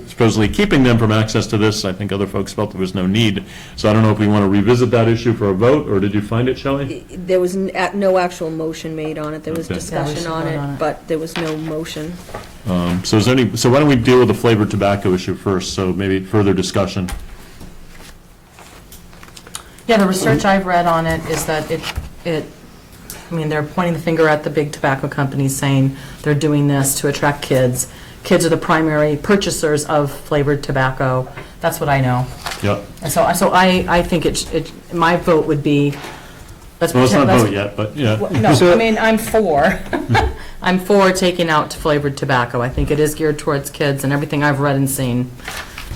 S1: supposedly keeping them from access to this. I think other folks felt there was no need. So I don't know if we want to revisit that issue for a vote, or did you find it, Shelley?
S4: There was no actual motion made on it. There was
S1: Okay.
S4: discussion
S3: Yeah, we
S4: on
S3: should vote on
S4: it,
S3: it.
S4: but there was no motion.
S1: So why don't we deal with the flavored tobacco issue first, so maybe further discussion.
S3: Yeah, the research I've read on it is that they're pointing the finger at the big tobacco companies, saying they're doing this to attract kids. Kids are the primary purchasers of flavored tobacco. That's what I know.
S1: Yeah.
S3: And so I think my vote would be, let's.
S1: Well, it's not
S3: let's-
S1: vote yet, but, yeah.
S3: No, I mean, I'm for. I'm for taking out flavored tobacco. I think it is geared towards kids, and everything I've read and seen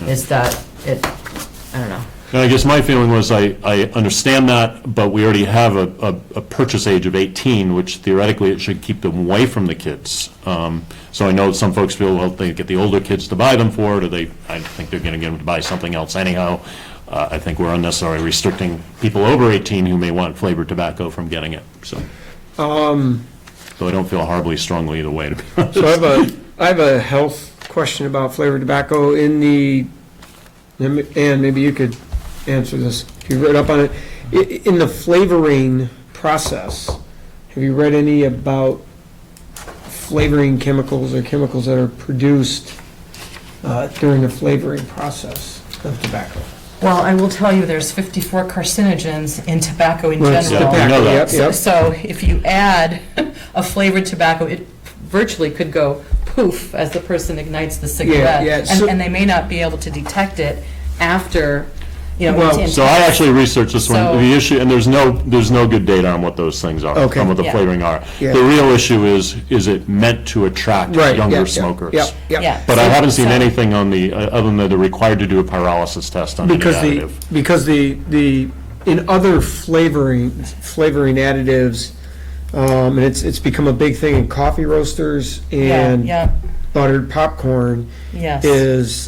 S3: is that I don't know.
S1: And I guess my feeling was, I understand that, but we already have a purchase age of 18, which theoretically it should keep them away from the kids. So I know some folks feel, well, they get the older kids to buy them for it, or I think they're going to get them to buy something else anyhow. I think we're unnecessarily restricting people over 18 who may want flavored tobacco from getting it, so. So I don't feel horribly strongly either way, to be honest.
S2: So I have a health question about flavored tobacco and maybe you could answer this, if you read up on it. In the flavoring process, have you read any about flavoring chemicals or chemicals that are produced during the flavoring process of tobacco?
S3: Well, I will tell you, there's 54 carcinogens in tobacco in
S2: Well, it's
S3: general.
S1: Yeah, we know that.
S2: Yep.
S3: So if you add a flavored tobacco, it virtually could go poof as the person ignites the cigarette.
S2: yeah, so-
S3: And they may not be able to detect it after,
S2: Well,
S3: it's
S1: So I actually researched this one,
S3: So-
S1: the issue, and there's no good data on what those things are,
S2: Okay.
S1: on what the
S3: Yeah.
S1: flavoring are.
S2: Yeah.
S1: The real issue is it meant to attract
S2: Right, yeah,
S1: younger
S2: yeah,
S1: smokers?
S2: Yep, yep.
S3: Yeah.
S1: But I haven't seen
S3: So-
S1: anything on other than that they're required to do a pyrolysis test on any additive.
S2: Because in other flavoring additives, and it's become a big thing in coffee roasters and
S3: Yeah,
S2: buttered popcorn,
S3: yes.
S2: is,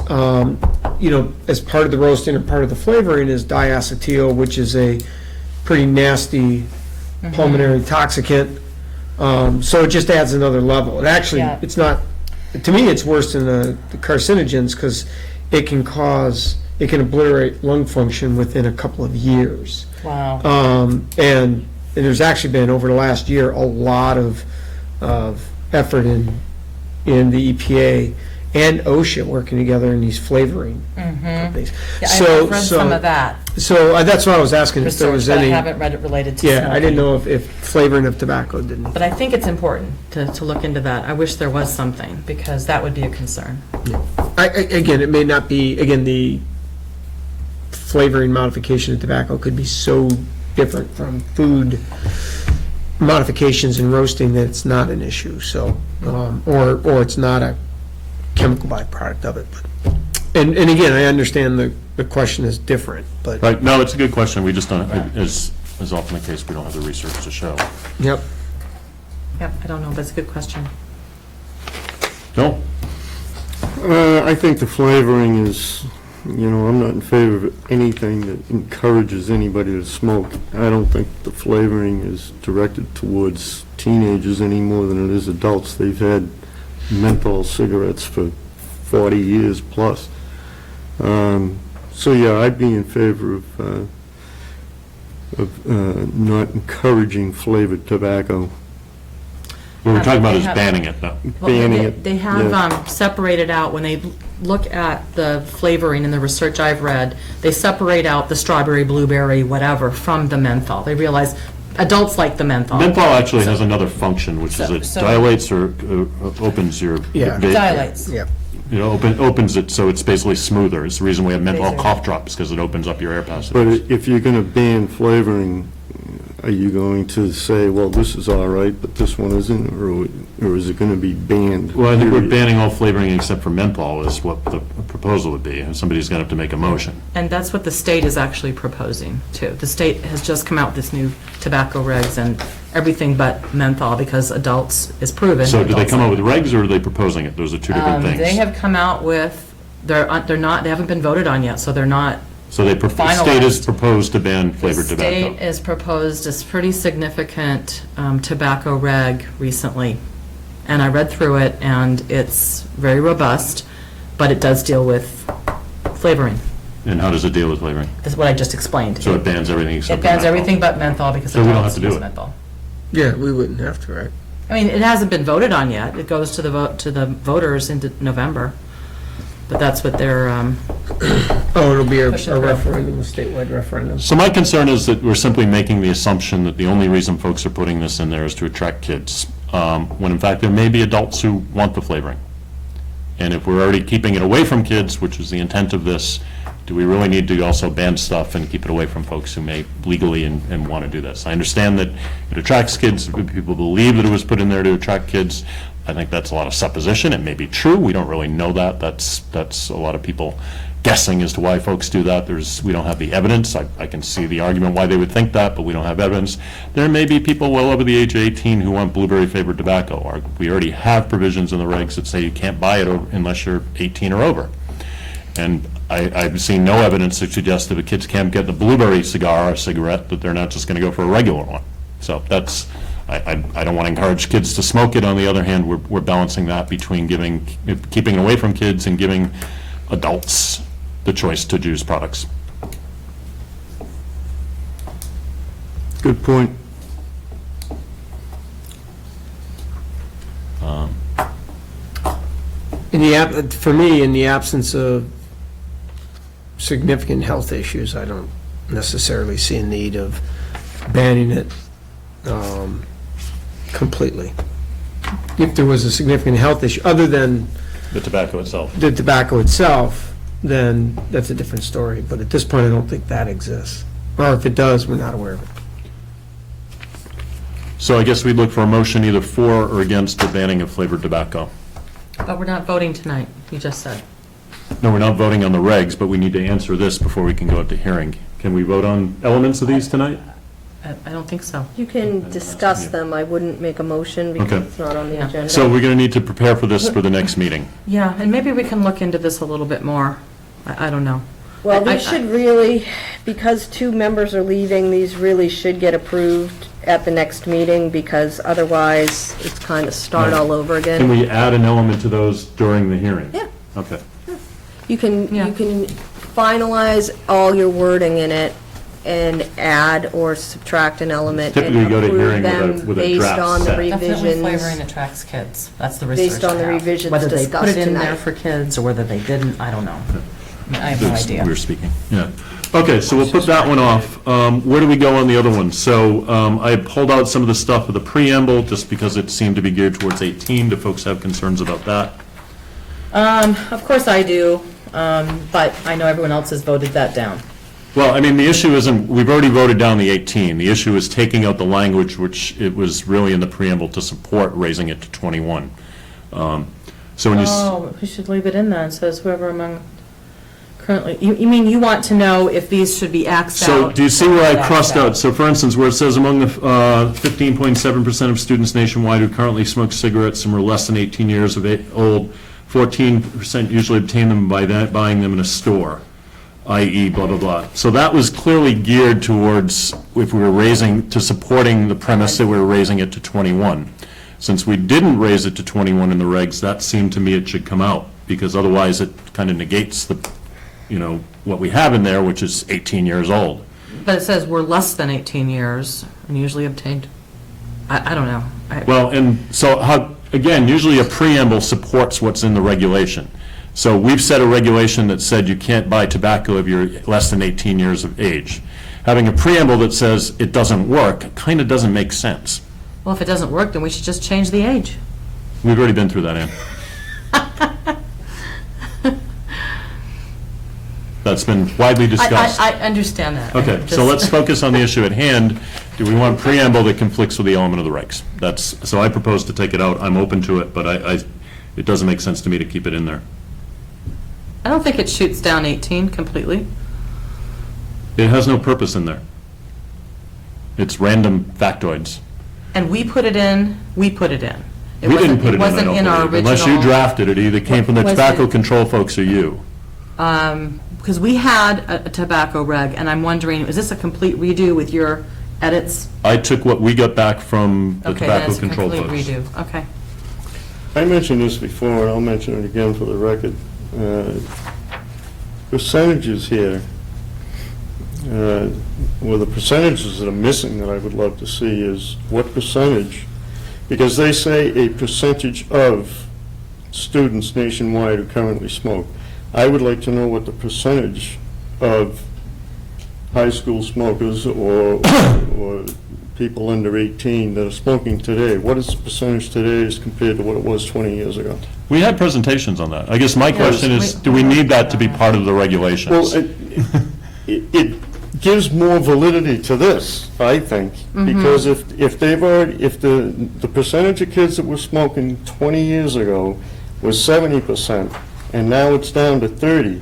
S2: as part of the roasting or part of the flavoring is diacetyl, which is a pretty nasty
S3: Mm-hmm.
S2: pulmonary toxicant. So it just adds another level. It actually,
S3: Yeah.
S2: it's not, to me, it's worse than the carcinogens because it can obliterate lung function within a couple of years.
S3: Wow.
S2: And there's actually been, over the last year, a lot of effort in the EPA and OSHA working together in these flavoring companies.
S3: Mm-hmm. Yeah,
S2: So-
S3: I've read
S2: so-
S3: some of that
S2: So that's why I was asking if there
S3: research,
S2: was
S3: but I
S2: any,
S3: haven't read it related to
S2: yeah, I didn't
S3: smoking.
S2: know if flavoring of tobacco didn't.
S3: But I think it's important to look into that. I wish there was something, because that would be a concern.
S2: Again, it may not be, the flavoring modification of tobacco could be so different from food modifications and roasting that it's not an issue, so, or it's not a chemical byproduct of it. But And again, I understand the question is different, but,
S1: Right, no, it's a good question, we just don't, as often the case, we don't have the research to show.
S2: yep.
S3: Yep, I don't know, but it's a good question.
S1: No?
S7: I think the flavoring is, I'm not in favor of anything that encourages anybody to smoke. I don't think the flavoring is directed towards teenagers any more than it is adults. They've had menthol cigarettes for 40 years plus. So, yeah, I'd be in favor of not encouraging flavored tobacco.
S1: What we're talking about
S3: They
S1: is
S3: have-
S1: banning it, no.
S3: Well,
S7: Banning
S3: they-
S7: it,
S3: They have
S7: yeah.
S3: separated out, when they look at the flavoring in the research I've read, they separate out the strawberry, blueberry, whatever, from the menthol. They realize adults like the menthol.
S1: Menthol actually has another function, which is it
S3: So-
S1: dilates or opens your.
S2: Yeah.
S1: vape.
S3: Dilates.
S2: Yeah.
S1: You know, opens it so it's basically smoother. It's the reason we have menthol
S3: Vaser.
S1: cough drops, because it opens up your air
S7: But
S1: passages.
S7: if you're going to ban flavoring, are you going to say, well, this is all right, but this one isn't, or is it going to be banned?
S1: Well, I think we're
S7: period?
S1: banning all flavoring except for menthol is what the proposal would be, and somebody's gonna have to make a motion.
S3: And that's what the state is actually proposing, too. The state has just come out with this new tobacco regs and everything but menthol, because adults is proven.
S1: So do they
S3: adults
S1: come up
S3: like
S1: with regs, or are they proposing it? Those are two different things.
S3: They have come out with, they're not, they haven't been voted on yet, so they're not.
S1: So the state has
S3: finalized.
S1: proposed to ban flavored
S3: The state
S1: tobacco.
S3: has proposed a pretty significant tobacco reg recently, and I read through it, and it's very robust, but it does deal with flavoring.
S1: And how does it deal with flavoring?
S3: That's what I just explained.
S1: So it bans everything except
S3: It
S1: for
S3: bans
S1: menthol.
S3: everything but menthol, because
S1: So we don't have
S3: adults
S1: to do
S3: use
S1: it.
S3: menthol.
S2: Yeah, we wouldn't have to, right?
S3: I mean, it hasn't been voted on yet. It goes to the vote, to the voters in November. But that's what they're,
S2: Oh, it'll be a
S3: Push it through.
S2: referendum, a statewide referendum.
S1: So my concern is that we're simply making the assumption that the only reason folks are putting this in there is to attract kids, when in fact there may be adults who want the flavoring. And if we're already keeping it away from kids, which is the intent of this, do we really need to also ban stuff and keep it away from folks who may legally and want to do this? I understand that it attracts kids, people believe that it was put in there to attract kids. I think that's a lot of supposition. It may be true, we don't really know that. That's a lot of people guessing as to why folks do that. We don't have the evidence. I can see the argument why they would think that, but we don't have evidence. There may be people well over the age of 18 who want blueberry flavored tobacco. We already have provisions in the regs that say you can't buy it unless you're 18 or over. And I've seen no evidence that suggests that if kids can't get the blueberry cigar or cigarette, that they're not just going to go for a regular one. So that's, I don't want to encourage kids to smoke it. On the other hand, we're balancing that between keeping away from kids and giving adults the choice to choose products.
S7: Good point.
S2: For me, in the absence of significant health issues, I don't necessarily see a need of banning it completely. If there was a significant health issue, other than
S1: The tobacco itself.
S2: the tobacco itself, then that's a different story. But at this point, I don't think that exists. Or if it does, we're not aware of it.
S1: So I guess we'd look for a motion either for or against the banning of flavored tobacco.
S3: but we're not voting tonight, you just said.
S1: No, we're not voting on the regs, but we need to answer this before we can go out to hearing. Can we vote on elements of these tonight?
S3: I don't think so.
S4: You can discuss them, I wouldn't make a motion because
S1: Okay.
S4: it's not on the
S3: Yeah.
S4: agenda.
S1: So we're going to need to prepare for this for the next meeting.
S3: Yeah, and maybe we can look into this a little bit more. I don't know.
S4: Well,
S3: I-
S4: these should really, because two members are leaving, these really should get approved at the next meeting, because otherwise it's kind of start all over
S1: Can
S4: again.
S1: we add an element to those during the hearing?
S4: Yeah.
S1: Okay.
S4: You can
S3: Yeah.
S4: finalize all your wording in it and add or subtract an element and
S1: Typically, you go to
S4: approve
S1: hearing
S4: them
S1: with a
S4: based
S1: draft
S4: on the
S1: set.
S3: Definitely flavoring
S4: revisions.
S3: attracts kids. That's the research
S4: Based on
S3: I
S4: the
S3: have.
S4: revisions
S3: Whether they put
S4: discussed
S3: it in there
S4: tonight.
S3: for kids or whether they didn't, I don't know. I have no
S1: That's-
S3: idea.
S1: We were speaking, yeah. Okay, so we'll put that one off. Where do we go on the other one? So I pulled out some of the stuff of the preamble, just because it seemed to be geared towards 18. Do folks have concerns about that?
S3: Of course I do, but I know everyone else has voted that down.
S1: Well, I mean, the issue isn't, we've already voted down the 18. The issue is taking out the language, which it was really in the preamble to support raising it to 21. So when you,
S3: Oh, we should leave it in then. It says whoever among currently, you mean you want to know if these should be axed out?
S1: so do you see where I
S3: Axed
S1: crossed out? So for instance, where it says among the 15.7% of students nationwide who currently smoke cigarettes and were less than 18 years of old, 14% usually obtain them by buying them in a store, i.e. blah, blah, blah. So that was clearly geared towards, if we were supporting the premise that we were raising it to 21. Since we didn't raise it to 21 in the regs, that seemed to me it should come out, because otherwise it kind of negates what we have in there, which is 18 years old.
S3: But it says we're less than 18 years and usually obtained, I don't know.
S1: Well, and so again, usually a preamble supports what's in the regulation. So we've set a regulation that said you can't buy tobacco if you're less than 18 years of age. having a preamble that says it doesn't work kind of doesn't make sense.
S3: Well, if it doesn't work, then we should just change the age.
S1: We've already been through that, Ann. That's been widely discussed.
S3: I understand that.
S1: Okay, so
S3: Just-
S1: let's focus on the issue at hand. Do we want preamble that conflicts with the element of the regs? So I propose to take it out. I'm open to it, but it doesn't make sense to me to keep it in there.
S3: I don't think it shoots down 18 completely.
S1: It has no purpose in there. It's random factoids.
S3: And we put it in, we put it in.
S1: We didn't put it in, I
S3: wasn't
S1: don't
S3: in our
S1: believe. Unless you
S3: original-
S1: drafted it, either came from the
S3: Was it-
S1: tobacco control folks or you.
S3: Because we had a tobacco reg, and I'm wondering, is this a complete redo with your edits?
S1: I took what we got back from the
S3: Okay, then
S1: tobacco
S3: it's a
S1: control
S3: complete
S1: folks.
S3: redo, okay.
S7: I mentioned this before, and I'll mention it again for the record. Percentages here, well, the percentages that are missing that I would love to see is what percentage, because they say a percentage of students nationwide who currently smoke. I would like to know what the percentage of high school smokers or people under 18 that are smoking today, what is the percentage today as compared to what it was 20 years ago?
S1: We had presentations on that. I guess my question is, do we need that to be part of the regulations?
S7: Well, it gives more validity to this, I think, because if they've already, if the percentage of kids that were smoking 20 years ago was 70%, and now it's down to 30,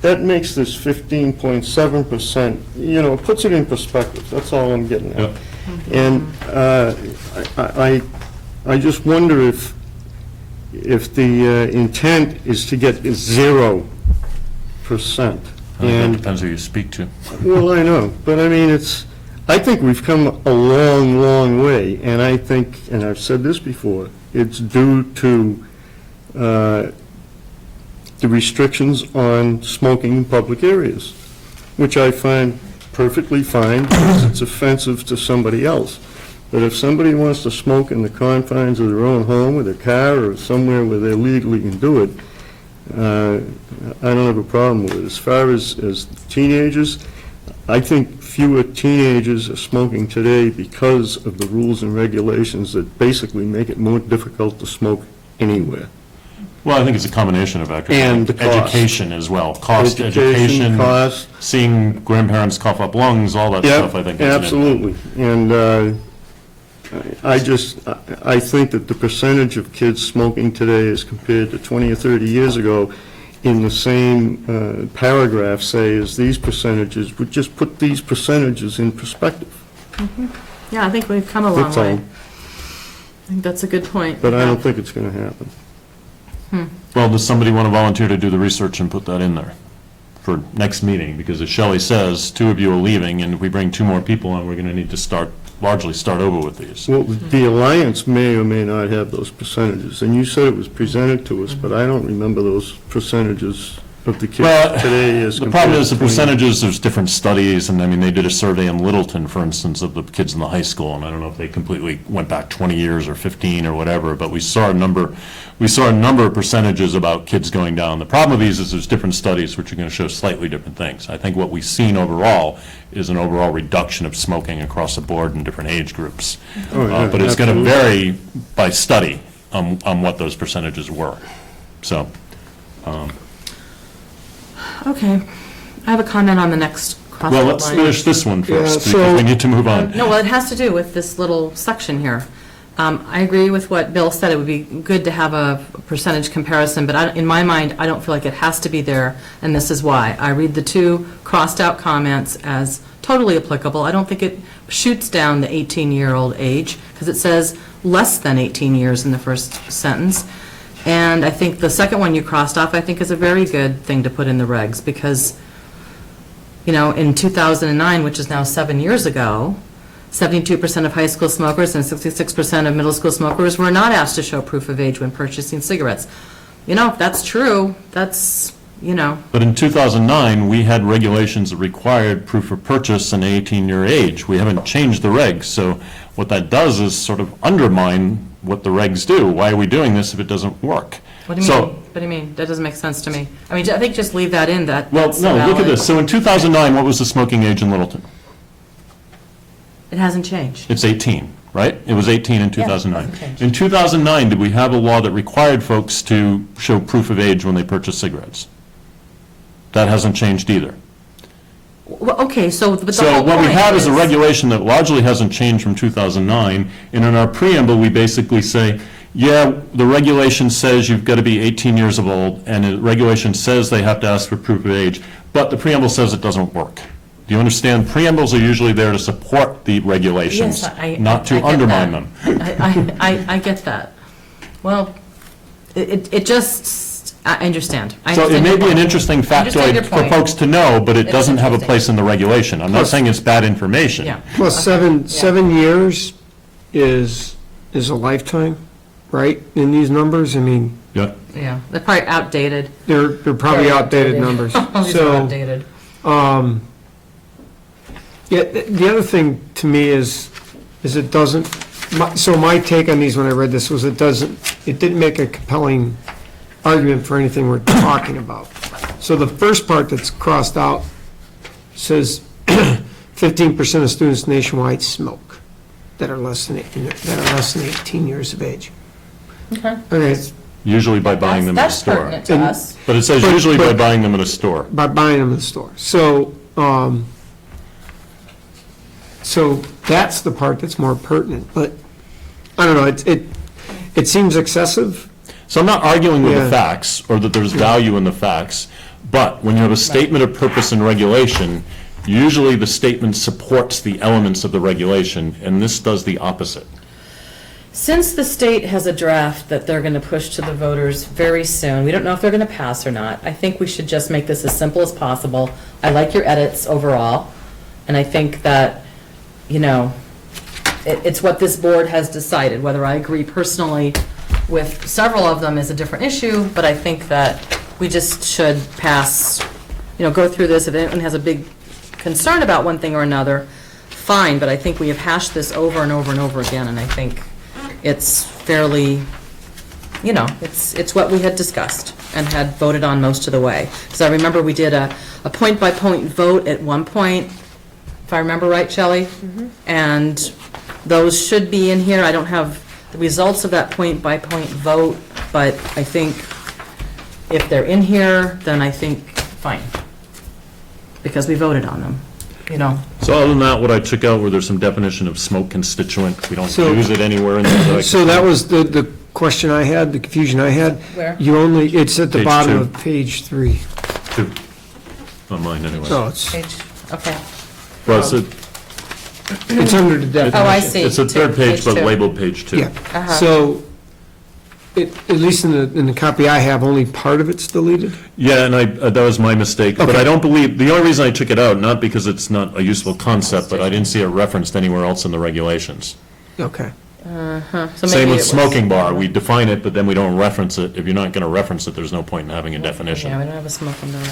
S7: that makes this 15.7%, it puts it in perspective, that's all I'm getting at.
S1: Yep.
S7: And I just wonder if the intent is to get 0%.
S1: I think that
S7: And,
S1: depends who you speak to.
S7: well, I know, but I mean, I think we've come a long, long way, and I think, and I've said this before, it's due to the restrictions on smoking in public areas, which I find perfectly fine because it's offensive to somebody else. But if somebody wants to smoke in the confines of their own home or their car or somewhere where they legally can do it, I don't have a problem with it. As far as teenagers, I think fewer teenagers are smoking today because of the rules and regulations that basically make it more difficult to smoke anywhere.
S1: Well, I think it's a combination of factors.
S7: And the cost.
S1: Education as well. Cost,
S7: Education,
S1: education,
S7: cost.
S1: seeing grandparents cough up lungs, all that stuff, I think. is an impact.
S7: Absolutely. And I think that the percentage of kids smoking today as compared to 20 or 30 years ago in the same paragraph say as these percentages, would just put these percentages in perspective.
S3: Yeah, I think we've come a long
S7: That's all.
S3: way. I think that's a good point.
S7: But I don't think it's going to happen.
S1: Well, does somebody want to volunteer to do the research and put that in there for next meeting? Because as Shelley says, 2 of you are leaving, and if we bring 2 more people on, we're going to need to largely start over with these.
S7: Well, the Alliance may or may not have those percentages, and you said it was presented to us, but I don't remember those percentages of the
S1: Well,
S7: kids today as
S1: The
S7: compared
S1: problem
S7: to
S1: is the
S7: 20.
S1: percentages, there's different studies, and I mean, they did a survey in Littleton, for instance, of the kids in the high school, and I don't know if they completely went back 20 years or 15 or whatever, but we saw a number of percentages about kids going down. The problem with these is there's different studies which are going to show slightly different things. I think what we've seen overall is an overall reduction of smoking across the board in different age groups.
S7: Oh, yeah,
S1: But it's going to
S7: absolutely.
S1: vary by study on what those percentages were. So,
S3: Okay. I have a comment on the next crosswalk line.
S1: well, let's finish this one first,
S7: Yeah,
S1: because we
S7: so-
S1: need to move on.
S3: No, well, it has to do with this little section here. I agree with what Bill said, it would be good to have a percentage comparison, but in my mind, I don't feel like it has to be there, and this is why. I read the 2 crossed-out comments as totally applicable. I don't think it shoots down the 18-year-old age, because it says less than 18 years in the first sentence. And I think the second one you crossed off, I think is a very good thing to put in the regs, because, in 2009, which is now 7 years ago, 72% of high school smokers and 66% of middle school smokers were not asked to show proof of age when purchasing cigarettes. If that's true, that's,
S1: But in 2009, we had regulations that required proof of purchase and 18-year age. We haven't changed the regs, so what that does is sort of undermine what the regs do. Why are we doing this if it doesn't work?
S3: What do you
S1: So-
S3: mean? What do you mean? That doesn't make sense to me. I mean, I think just leave that in,
S1: Well,
S3: that's
S1: no, look at
S3: valid.
S1: this. So in 2009, what was the smoking age in Littleton?
S3: It hasn't changed.
S1: It's 18, right? It was 18 in 2009.
S3: hasn't changed.
S1: In 2009, did we have a law that required folks to show proof of age when they purchase cigarettes? That hasn't changed either.
S3: Well, okay, so, but the
S1: So
S3: whole
S1: what we
S3: point
S1: have is a regulation that largely hasn't changed from 2009, and in our preamble, we basically say, yeah, the regulation says you've got to be 18 years of old, and the regulation says they have to ask for proof of age, but the preamble says it doesn't work. Do you understand? Preambles are usually there to support the regulations,
S3: Yes, I
S1: not to
S3: get
S1: undermine
S3: that.
S1: them.
S3: I get that. Well, it just, I understand. I
S1: So it
S3: understand
S1: may
S3: your
S1: be an
S3: point.
S1: interesting
S3: I understand your
S1: factoid for
S3: point.
S1: folks to know, but it
S3: It is
S1: doesn't have a
S3: interesting.
S1: place in the regulation. I'm not
S2: Plus-
S1: saying it's bad information.
S3: Yeah.
S2: Plus
S3: Okay, yeah.
S2: 7 years is a lifetime, right, in these numbers? I mean,
S1: Yeah.
S3: Yeah, they're probably outdated.
S2: they're probably
S4: Very
S2: outdated
S4: outdated.
S2: numbers.
S3: These are
S2: So,
S3: outdated.
S2: yeah, the other thing to me is it doesn't, so my take on these when I read this was it didn't make a compelling argument for anything we're talking about. So the first part that's crossed out says 15% of students nationwide smoke that are less than 18 years of age.
S3: Okay.
S2: Okay,
S1: Usually by buying them in a
S3: That's
S1: store.
S3: pertinent to
S2: And-
S3: us.
S1: But it says
S2: But-
S1: usually by
S2: but-
S1: buying them in a store.
S2: by buying them in the store. So, so that's the part that's more pertinent, but, I don't know, it seems excessive.
S1: So I'm not arguing with the
S2: Yeah.
S1: facts, or that there's value in the facts, but when you have a statement of purpose and regulation, usually the statement supports the elements of the regulation, and this does the opposite.
S3: Since the state has a draft that they're going to push to the voters very soon, we don't know if they're going to pass or not, I think we should just make this as simple as possible. I like your edits overall, and I think that, you know, it's what this board has decided. Whether I agree personally with several of them is a different issue, but I think that we just should pass, you know, go through this. If anyone has a big concern about one thing or another, fine, but I think we have hashed this over and over and over again, and I think it's fairly, you know, it's what we had discussed and had voted on most of the way. Because I remember we did a point-by-point vote at one point, if I remember right, Shelley? And those should be in here. I don't have the results of that point-by-point vote, but I think if they're in here, then I think, fine. Because we voted on them, you know?
S1: So other than that, what I took out were there's some definition of smoke constituent. We don't
S2: So-
S1: use it anywhere in there.
S2: So that was the question I had, the confusion I had.
S3: Where?
S2: You only, it's at the
S1: Page
S2: bottom
S1: 2.
S2: of page 3.
S1: Two. On mine, anyway.
S2: So it's,
S3: Page, okay.
S1: Well, it's a-
S2: it's under the definition.
S3: Oh, I see.
S1: It's a third page, but
S3: two.
S1: labeled page 2.
S2: Yeah,
S3: Uh-huh.
S2: so, at least in the copy I have, only part of it's deleted?
S1: Yeah, and that was my mistake, but
S2: Okay.
S1: I don't believe, the only reason I took it out, not because it's not a useful concept, but I didn't see it referenced anywhere else in the regulations.
S2: Okay.
S3: So
S1: Same
S3: maybe
S1: with
S3: it was-
S1: smoking bar, we define it, but then we don't reference it. If you're not going to reference it, there's no point in having a
S3: Yeah,
S1: definition.
S3: we don't have a smoking bar.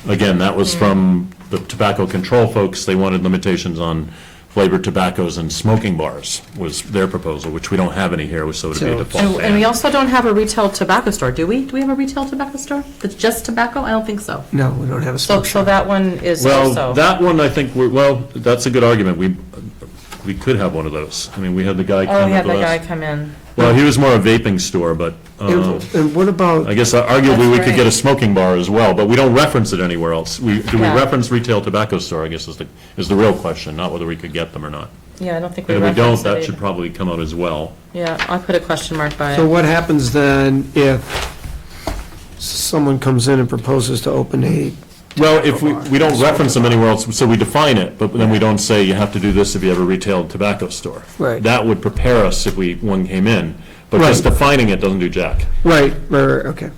S1: Again, that was from the tobacco control folks, they wanted limitations on flavored tobaccos and smoking bars, was their proposal, which we don't have any here, so it would be a
S2: So-
S1: default
S3: And we
S1: ban.
S3: also don't have a retail tobacco store, do we? Do we have a retail tobacco store that's just tobacco? I don't think so.
S2: No, we don't have a
S3: So,
S2: smoke
S3: so
S2: shop.
S3: that one is
S1: Well,
S3: also.
S1: that one, I think, well, that's a good argument, we could have one of those. I mean, we had the guy
S3: Oh,
S1: come
S3: we
S1: at
S3: had
S1: the
S3: the guy
S1: last.
S3: come in.
S1: Well, he was more a vaping store, but,
S2: And what about,
S1: I guess arguably we
S3: That's
S1: could get a
S3: right.
S1: smoking bar as well, but we don't reference it anywhere else. Do we
S3: Yeah.
S1: reference retail tobacco store, I guess is the real question, not whether we could get them or not.
S3: Yeah, I don't think we
S1: And if we don't,
S3: referenced it
S1: that should
S3: either.
S1: probably come out as well.
S3: Yeah, I put a question mark by
S2: so
S3: it.
S2: what happens then if someone comes in and proposes to open a,
S1: Well, if we don't reference them anywhere else, so we define it, but then we don't say you have to do this if you have a retail tobacco store.
S2: Right.
S1: That would prepare us if one came in, but just
S2: Right.
S1: defining it doesn't do jack.
S2: right, okay.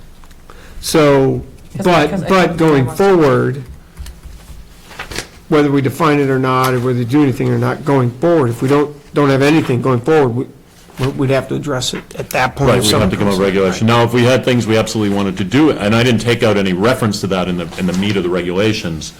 S2: So,
S3: Because I
S2: but
S3: think
S2: going
S3: I want to-
S2: forward, whether we define it or not, or whether we do anything or not, going forward, if we don't have anything going forward, we'd have to address it at that point.
S1: Right,
S2: if
S1: we'd have
S2: someone
S1: to come up
S2: comes
S1: with
S2: in.
S1: regulation. Now, if we had things we absolutely wanted to do, and I didn't take out any reference to that in the meat of the regulations,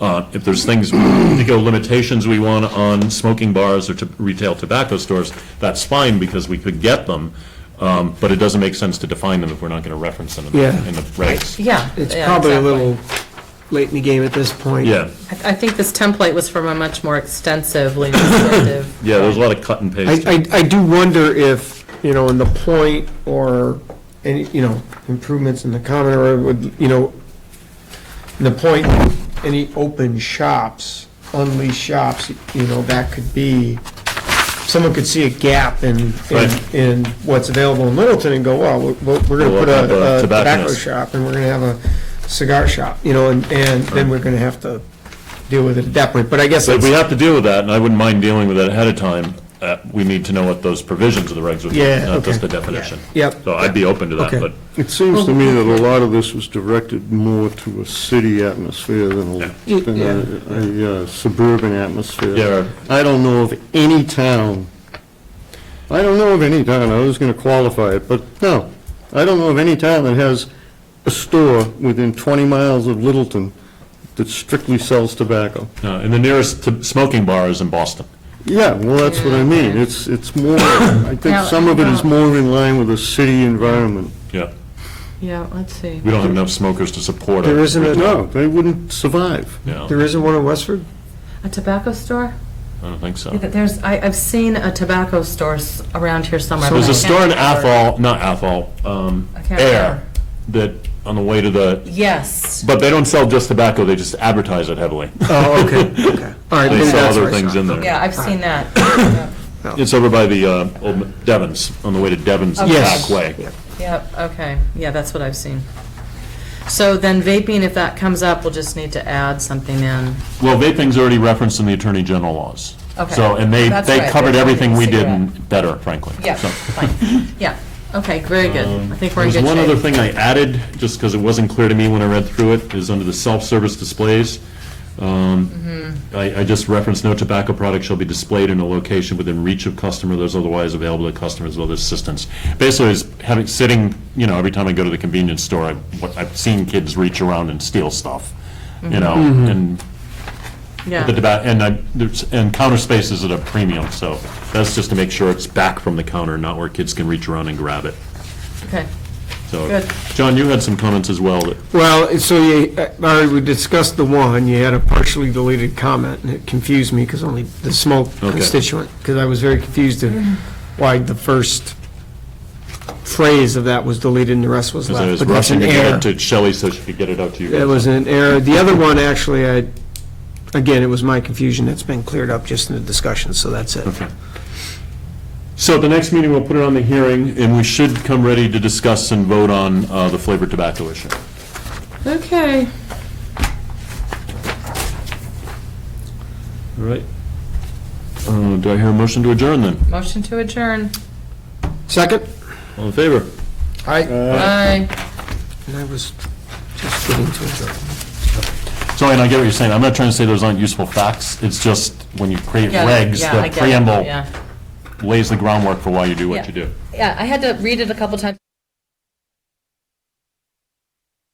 S1: if there's things, particular limitations we want on smoking bars or retail tobacco stores, that's fine, because we could get them, but it doesn't make sense to define them if we're not going to reference them in
S2: Yeah.
S1: the regs.
S3: Yeah.
S2: It's
S3: yeah,
S2: probably a
S3: exactly.
S2: little late in the game at this point.
S1: Yeah,
S3: I think this template was from a much more extensive legislative.
S1: yeah, there's a lot of cut and paste.
S2: I do wonder if, in the point or any, improvements in the common or, would, in the point, any open shops, unleashed shops, that could be, someone could see a gap in
S1: Right.
S2: what's available in Littleton and go, well, we're going to
S1: We'll
S2: put
S1: have a
S2: a tobacco
S1: tobacconist.
S2: shop and we're going to have a cigar shop, and then we're going to have to deal with it at that point. But I guess
S1: So if
S2: that's,
S1: we have to deal with that, and I wouldn't mind dealing with it ahead of time, we need to know what those provisions of the regs would be,
S2: Yeah,
S1: not just
S2: okay.
S1: the definition.
S2: Yep.
S1: So I'd be open to that,
S2: Okay.
S1: but
S7: It seems to me that a lot of this was directed more to a city atmosphere than a suburban atmosphere.
S1: Yeah.
S7: I don't know of any town, I was going to qualify it, but no, I don't know of any town that has a store within 20 miles of Littleton that strictly sells tobacco.
S1: and the nearest smoking bar is in Boston.
S7: Yeah, well, that's what I mean. It's more, I think some of it is more in line with a city environment.
S1: Yeah,
S3: Yeah, let's see.
S1: we don't have enough smokers to support it.
S2: There isn't a-
S7: No, they wouldn't survive.
S1: Yeah,
S2: there isn't one in Westford?
S3: A tobacco store?
S1: I don't think so.
S3: I've seen a tobacco store around here somewhere.
S1: There's
S3: but
S1: a
S3: I
S1: store in
S3: can't remember.
S1: Athol, not Athol,
S3: I can't
S1: Air, that, on the way to the,
S3: Yes.
S1: but they don't sell just tobacco, they just advertise it heavily.
S2: Oh, okay. All right,
S1: They
S2: maybe
S1: sell
S2: that's
S1: other
S2: what I
S1: things
S2: saw.
S1: in there.
S3: Yeah, I've seen that. Yeah.
S1: It's over by the old Devon's, on the way to Devon's
S2: Yes.
S1: back way.
S3: Yep, okay, yeah, that's what I've seen. So then vaping, if that comes up, we'll just need to add something in.
S1: Well, vaping's already referenced in the Attorney General laws.
S3: Okay.
S1: So, and they
S3: That's
S1: they
S3: right,
S1: covered
S3: they're
S1: everything we did
S3: cigarette.
S1: and better, frankly.
S3: Yeah,
S1: So,
S3: fine, yeah, okay, very good. I think we're in good
S1: There's one other
S3: shape.
S1: thing I added, just because it wasn't clear to me when I read through it, is under the self-service displays. I just referenced, no tobacco product shall be displayed in a location within reach of customer that is otherwise available to customers with assistance. Basically, it's having, sitting, every time I go to the convenience store, I've seen kids reach around and steal stuff, and
S3: Yeah,
S1: the tobacco, and counter space is at a premium, so that's just to make sure it's back from the counter, not where kids can reach around and grab it.
S3: okay,
S1: So,
S3: Good.
S1: John, you had some comments as well that.
S2: Well, so we discussed the one, you had a partially deleted comment, and it confused me because only the smoke
S1: Okay.
S2: constituent, because I was very confused of why the first phrase of that was deleted and the rest was
S1: Because I
S2: left.
S1: was
S2: But that's
S1: rushing
S2: an
S1: to get
S2: error.
S1: it to Shelley so she could get it out to you.
S2: That was an error. The other one, actually, again, it was my confusion, it's been cleared up just in the discussion, so that's it.
S1: Okay. So at the next meeting, we'll put it on the hearing, and we should come ready to discuss and vote on the flavored tobacco issue.
S3: okay.
S1: All right. Do I hear a motion to adjourn then?
S3: Motion to adjourn.
S2: Second?
S1: All in favor?
S2: Aye.
S3: Aye.
S2: And I was just getting to adjourn.
S1: So, and I get what you're saying, I'm not trying to say those aren't useful facts, it's just when you create
S3: Yeah,
S1: regs,
S3: yeah, I
S1: the
S3: get it,
S1: preamble
S3: yeah.
S1: lays the groundwork for why you do what
S3: Yeah.
S1: you do.
S3: Yeah, I had to read it a couple times.